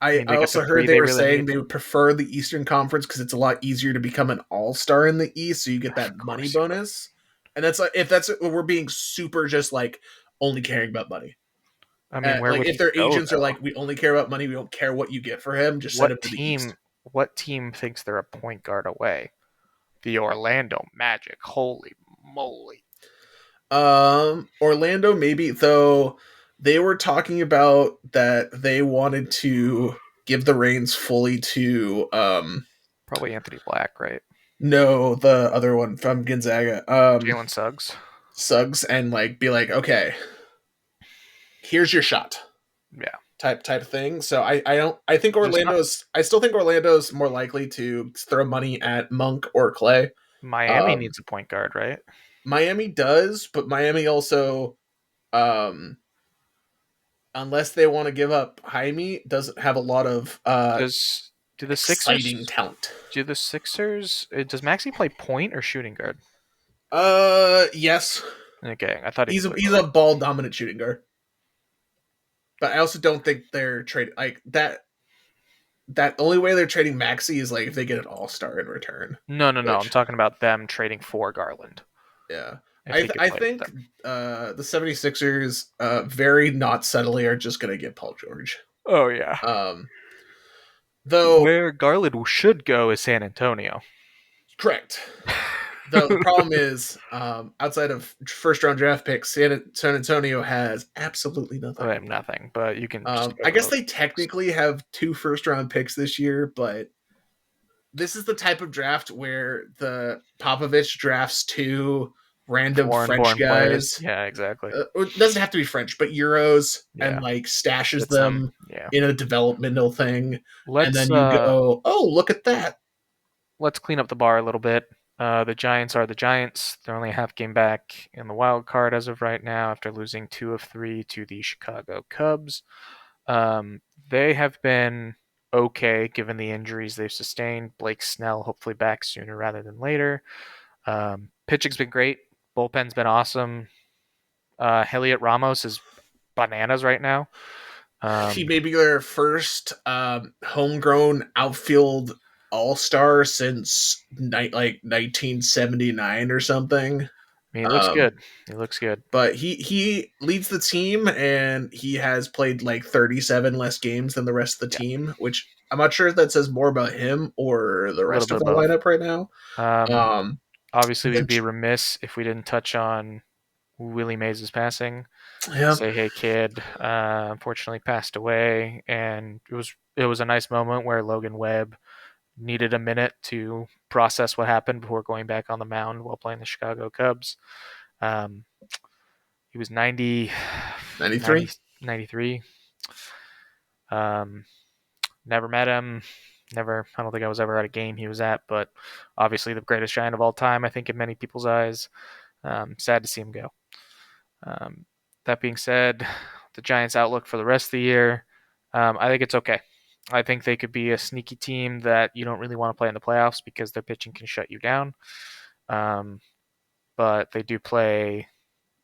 I also heard they were saying they would prefer the Eastern Conference because it's a lot easier to become an all-star in the East, so you get that money bonus. And that's like, if that's we're being super just like only caring about money. I mean, where like would if their agents are like, we only care about money, we don't care what you get for him. Just send him to the East. What team thinks they're a point guard away? The Orlando Magic. Holy moly! Orlando maybe, though. They were talking about that they wanted to give the reins fully to probably Anthony Black, right? No, the other one from Gonzaga, Jalen Suggs, and like be like, okay, here's your shot, type of thing. So I think I still think Orlando's more likely to throw money at Monk or Clay. Miami needs a point guard, right? Miami does, but Miami also unless they want to give up Jaime, doesn't have a lot of do the exciting talent. Do the Sixers? Does Maxey play point or shooting guard? Yes. Okay, I thought he's a ball dominant shooting guard. But I also don't think they're trading like that. That only way they're trading Maxey is like if they get an all-star in return. No. I'm talking about them trading for Garland. Yeah. I think the 76ers very not subtly are just going to get Paul George. Oh, yeah. Though where Garland should go is San Antonio. Correct. Though the problem is, outside of first-round draft picks, San Antonio has absolutely nothing. They have nothing, but you can I guess they technically have 2 first-round picks this year, but this is the type of draft where the Popovich drafts 2 random French foreign-born players. guys. Yeah, exactly. It doesn't have to be French, but Euros, and Yeah, like stashes get some. them Yeah, in a developmental thing, and let's then you go, oh, look at that. let's clean up the bar a little bit. The Giants are the Giants. They're only a half game back in the wild card as of right now after losing 2 of 3 to the Chicago Cubs. They have been okay given the injuries they've sustained. Blake Snell hopefully back sooner rather than later. Pitching's been great. Bullpen's been awesome. Heliot Ramos is bananas right now. He may be their first homegrown outfield all-star since 1979 or something. I mean, he looks good. He looks good. But he leads the team, and he has played like 37 less games than the rest of the team, which I'm not sure if that says more about him or the rest of the lineup right now. Obviously, we'd be remiss if we didn't touch on Willie Mays' passing. Yeah. Say hey kid, unfortunately passed away, and it was a nice moment where Logan Webb needed a minute to process what happened before going back on the mound while playing the Chicago Cubs. He was 93. 93. Never met him. Never. I don't think I was ever at a game he was at, but obviously the greatest Giant of all time, I think, in many people's eyes. Sad to see him go. That being said, the Giants' outlook for the rest of the year, I think it's okay. I think they could be a sneaky team that you don't really want to play in the playoffs because their pitching can shut you down. But they do play,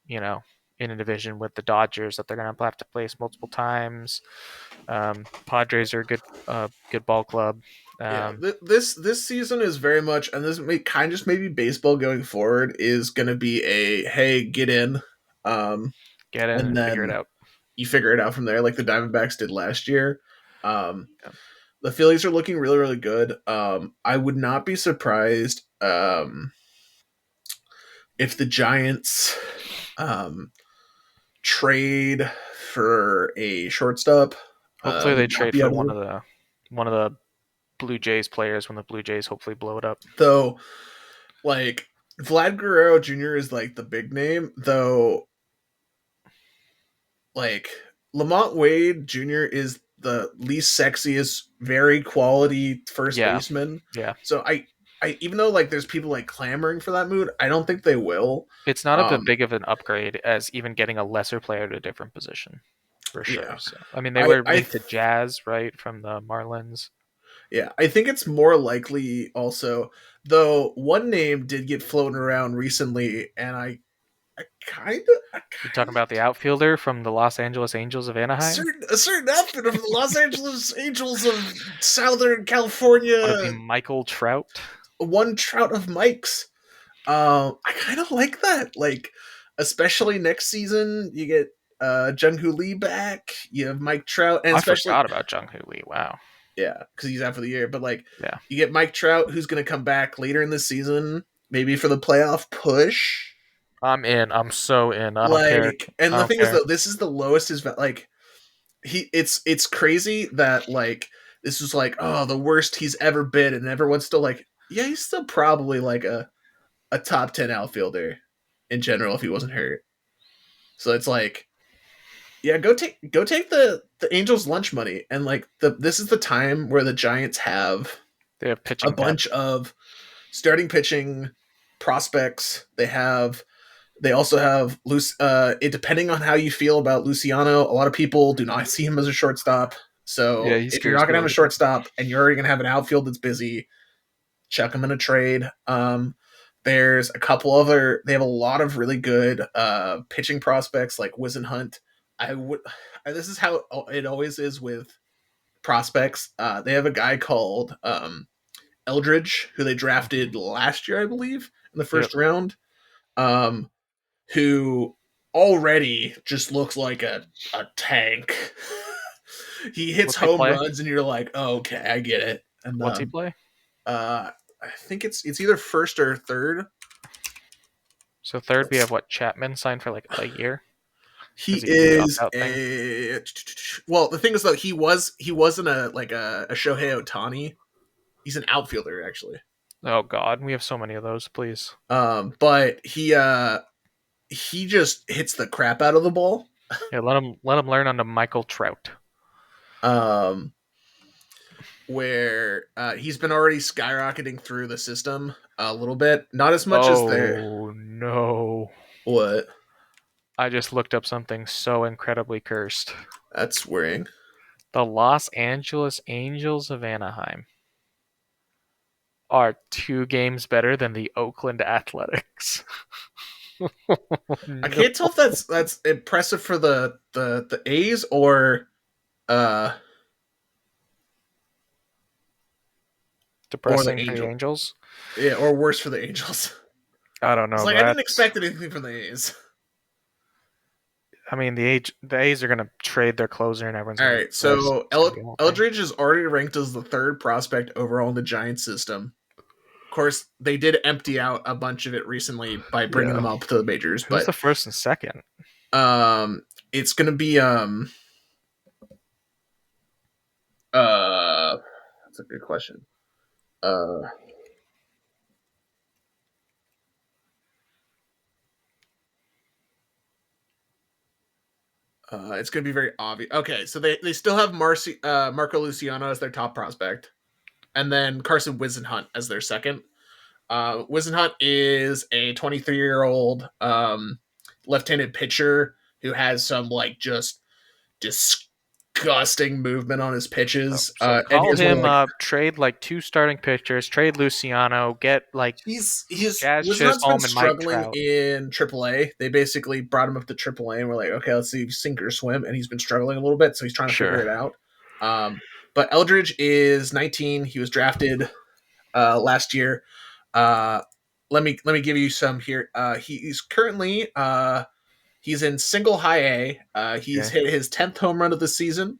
in a division with the Dodgers that they're going to have to place multiple times. Padres are a good ball club. This season is very much, and this kind of just maybe baseball going forward is going to be a hey, get in, get in and then figure it out. You figure it out from there, like the Diamondbacks did last year. The Phillies are looking really, really good. I would not be surprised if the Giants trade for a shortguard. Hopefully they trade for one of the Blue Jays players when the Blue Jays hopefully blow it up. Though, like, Vlad Guerrero Jr. is like the big name, though. Like, Lamont Wade Jr. is the least sexiest, very quality first baseman. Yeah. So I even though like there's people like clamoring for that mood, I don't think they will. It's not a big of an upgrade as even getting a lesser player to a different position, for sure. Yeah. So, I mean, they were linked to Jazz, right, from the Marlins. Yeah, I think it's more likely also, though one name did get floating around recently, and I kind of... You're talking about the outfielder from the Los Angeles Angels of Anaheim? A certain outfielder from the Los Angeles Angels of Southern California. Would it be Michael Trout? One Trout of Mike's. I kind of like that. Like, especially next season, you get Jung-Hoo Lee back. You have Mike Trout. And I forgot about Jung-Hoo Lee. Wow. Yeah, because he's out for the year. But, like, you get Mike Trout, who's going to come back later in the season, maybe for the playoff push. I'm in. I'm so in. I don't care. And the thing is, though, this is the lowest his... Like, it's crazy that, like, this was, like, the worst he's ever been. And everyone's still like, yeah, he's still probably, like, a top 10 outfielder in general if he wasn't hurt. So it's like... Yeah, go take the Angels lunch money, and like this is the time where the Giants have pitching a bunch of starting pitching prospects. They also have depending on how you feel about Luciano, a lot of people do not see him as a shortstop. So if you're not gonna have a shortstop and you're already gonna have an outfield that's busy, chuck him in a trade. There's a couple they have a lot of really good pitching prospects like Wisenhunt. This is how it always is with prospects. They have a guy called Eldridge, who they drafted last year, I believe, in the first round, who already just looks like a tank. He hits home runs, and you're like, oh, okay, I get it. And what's he play? I think it's either first or third. So third, we have Chapman signed for like a year. He is well. The thing is, though, he wasn't a Shohei Ohtani. He's an outfielder, actually. Oh God, we have so many of those. Please. But he just hits the crap out of the ball. Yeah, let him learn under Michael Trout. Um, where he's been already skyrocketing through the system a little bit, not as much as there. Oh no! What? I just looked up something so incredibly cursed. That's worrying. The Los Angeles Angels of Anaheim are 2 games better than the Oakland Athletics. I No. can't tell if that's impressive for the A's or the Depressing for the Angel. Angels. Yeah, or worse for the Angels. I don't know. It's like I didn't expect anything from the A's. I mean, the A's are going to trade their closer, and everyone's All going right, to so Eldridge is already ranked as the 3rd prospect overall in the Giants system. Of course, they did empty out a bunch of it recently by bringing them up to the majors. Who's the 1st and 2nd? It's going to be that's a good question. It's going to be very obvious. Okay, so they still have Marco Luciano as their top prospect, and then Carson Whisenhunt as their second. Whisenhunt is a 23-year-old left-handed pitcher who has some like just disgusting movement on his pitches. So call him up, trade like 2 starting pitchers, trade Luciano, get like Whisenhunt's been struggling in AAA. They basically brought him up to AAA and we're like, okay, let's see if sink or swim, and he's been struggling a little bit, so he's trying to figure it out. But Eldridge is 19. He was drafted last year. Let me give you some here. He's currently he's in single high A. He's hit his 10th home run of the season.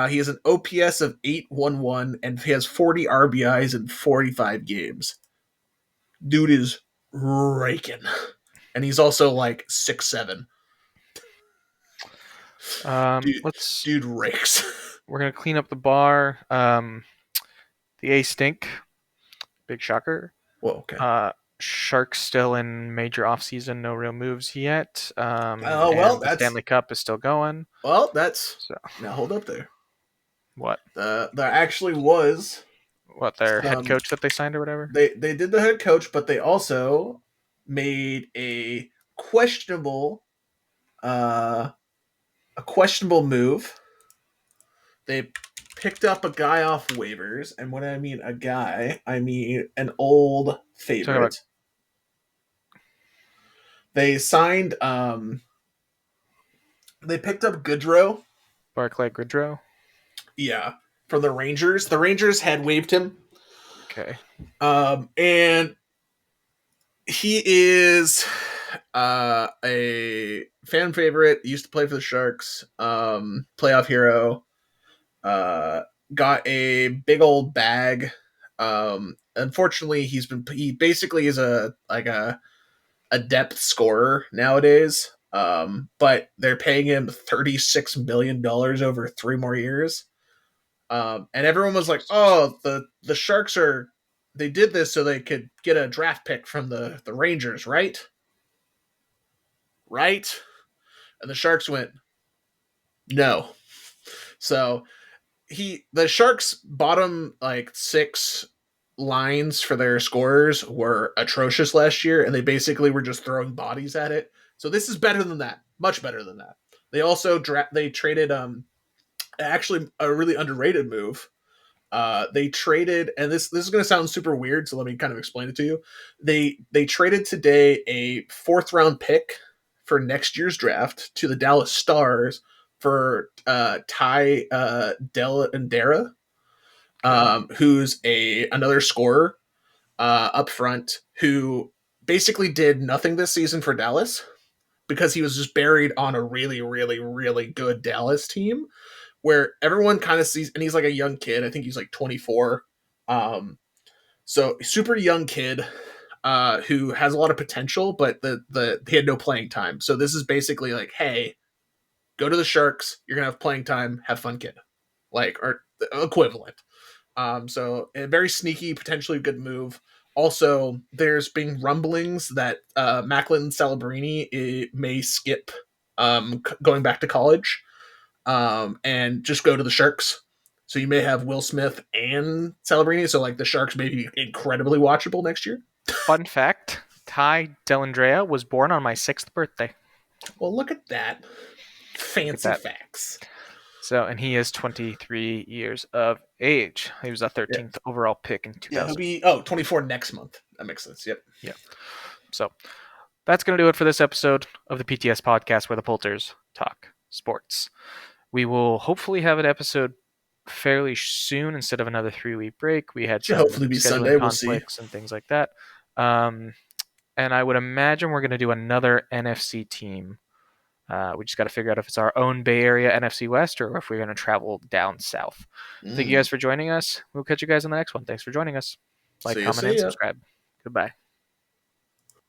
He has an OPS of 811 and he has 40 RBIs in 45 games. Dude is raking, and he's also like 6'7". Dude rakes. We're gonna clean up the bar. The A's stink. Big shocker. Whoa, okay. Sharks still in major offseason, no real moves yet. The Stanley Cup is still going. Well, now hold up there. What? There actually was their head coach that they signed or whatever? They did the head coach, but they also made a questionable move. They picked up a guy off waivers, and when I mean a guy, I mean an old favorite. They signed they picked up Goodrow. Barclay Goodrow? Yeah. From the Rangers. The Rangers had waived him. Okay. And he is a fan favorite. He used to play for the Sharks. Playoff hero. Got a big old bag. Unfortunately, he basically is a depth scorer nowadays. But they're paying him $36 million over 3 more years. And everyone was like, "Oh, the Sharks they did this so they could get a draft pick from the Rangers, right?" Right? And the Sharks went, "No." So the Sharks' bottom like 6 lines for their scorers were atrocious last year, and they basically were just throwing bodies at it. So this is better than that, much better than that. They also they traded actually a really underrated move. They traded, and this is going to sound super weird, so let me kind of explain it to you. They traded today a 4th round pick for next year's draft to the Dallas Stars for Ty Della, who's another scorer up front who basically did nothing this season for Dallas because he was just buried on a really, really, really good Dallas team where everyone kind of sees, and he's like a young kid. I think he's like 24. So super young kid who has a lot of potential, but he had no playing time. So this is basically like, hey, go to the Sharks. You're going to have playing time. Have fun, kid. Like, or equivalent. So a very sneaky, potentially good move. Also, there's been rumblings that Macklin Celebrini may skip going back to college and just go to the Sharks. So you may have Will Smith and Celebrini. So like the Sharks may be incredibly watchable next year. Fun fact: Ty Dellandrea was born on my 6th birthday. Well, look at that. Fancy facts. So, and he is 23 years of age. He was a 13th overall pick in 2000. Yeah, he'll be 24 next month. That makes sense. Yep. Yeah. So that's going to do it for this episode of the PTS podcast where the Poulters talk sports. We will hopefully have an episode fairly soon instead of another 3-week break. We had some hopefully be Sunday. conflicts and things like that. And I would imagine we're going to do another NFC team. We just got to figure out if it's our own Bay Area NFC West or if we're going to travel down south. Thank you guys for joining us. We'll catch you guys on the next one. Thanks for joining us. Like, comment, and subscribe. Goodbye.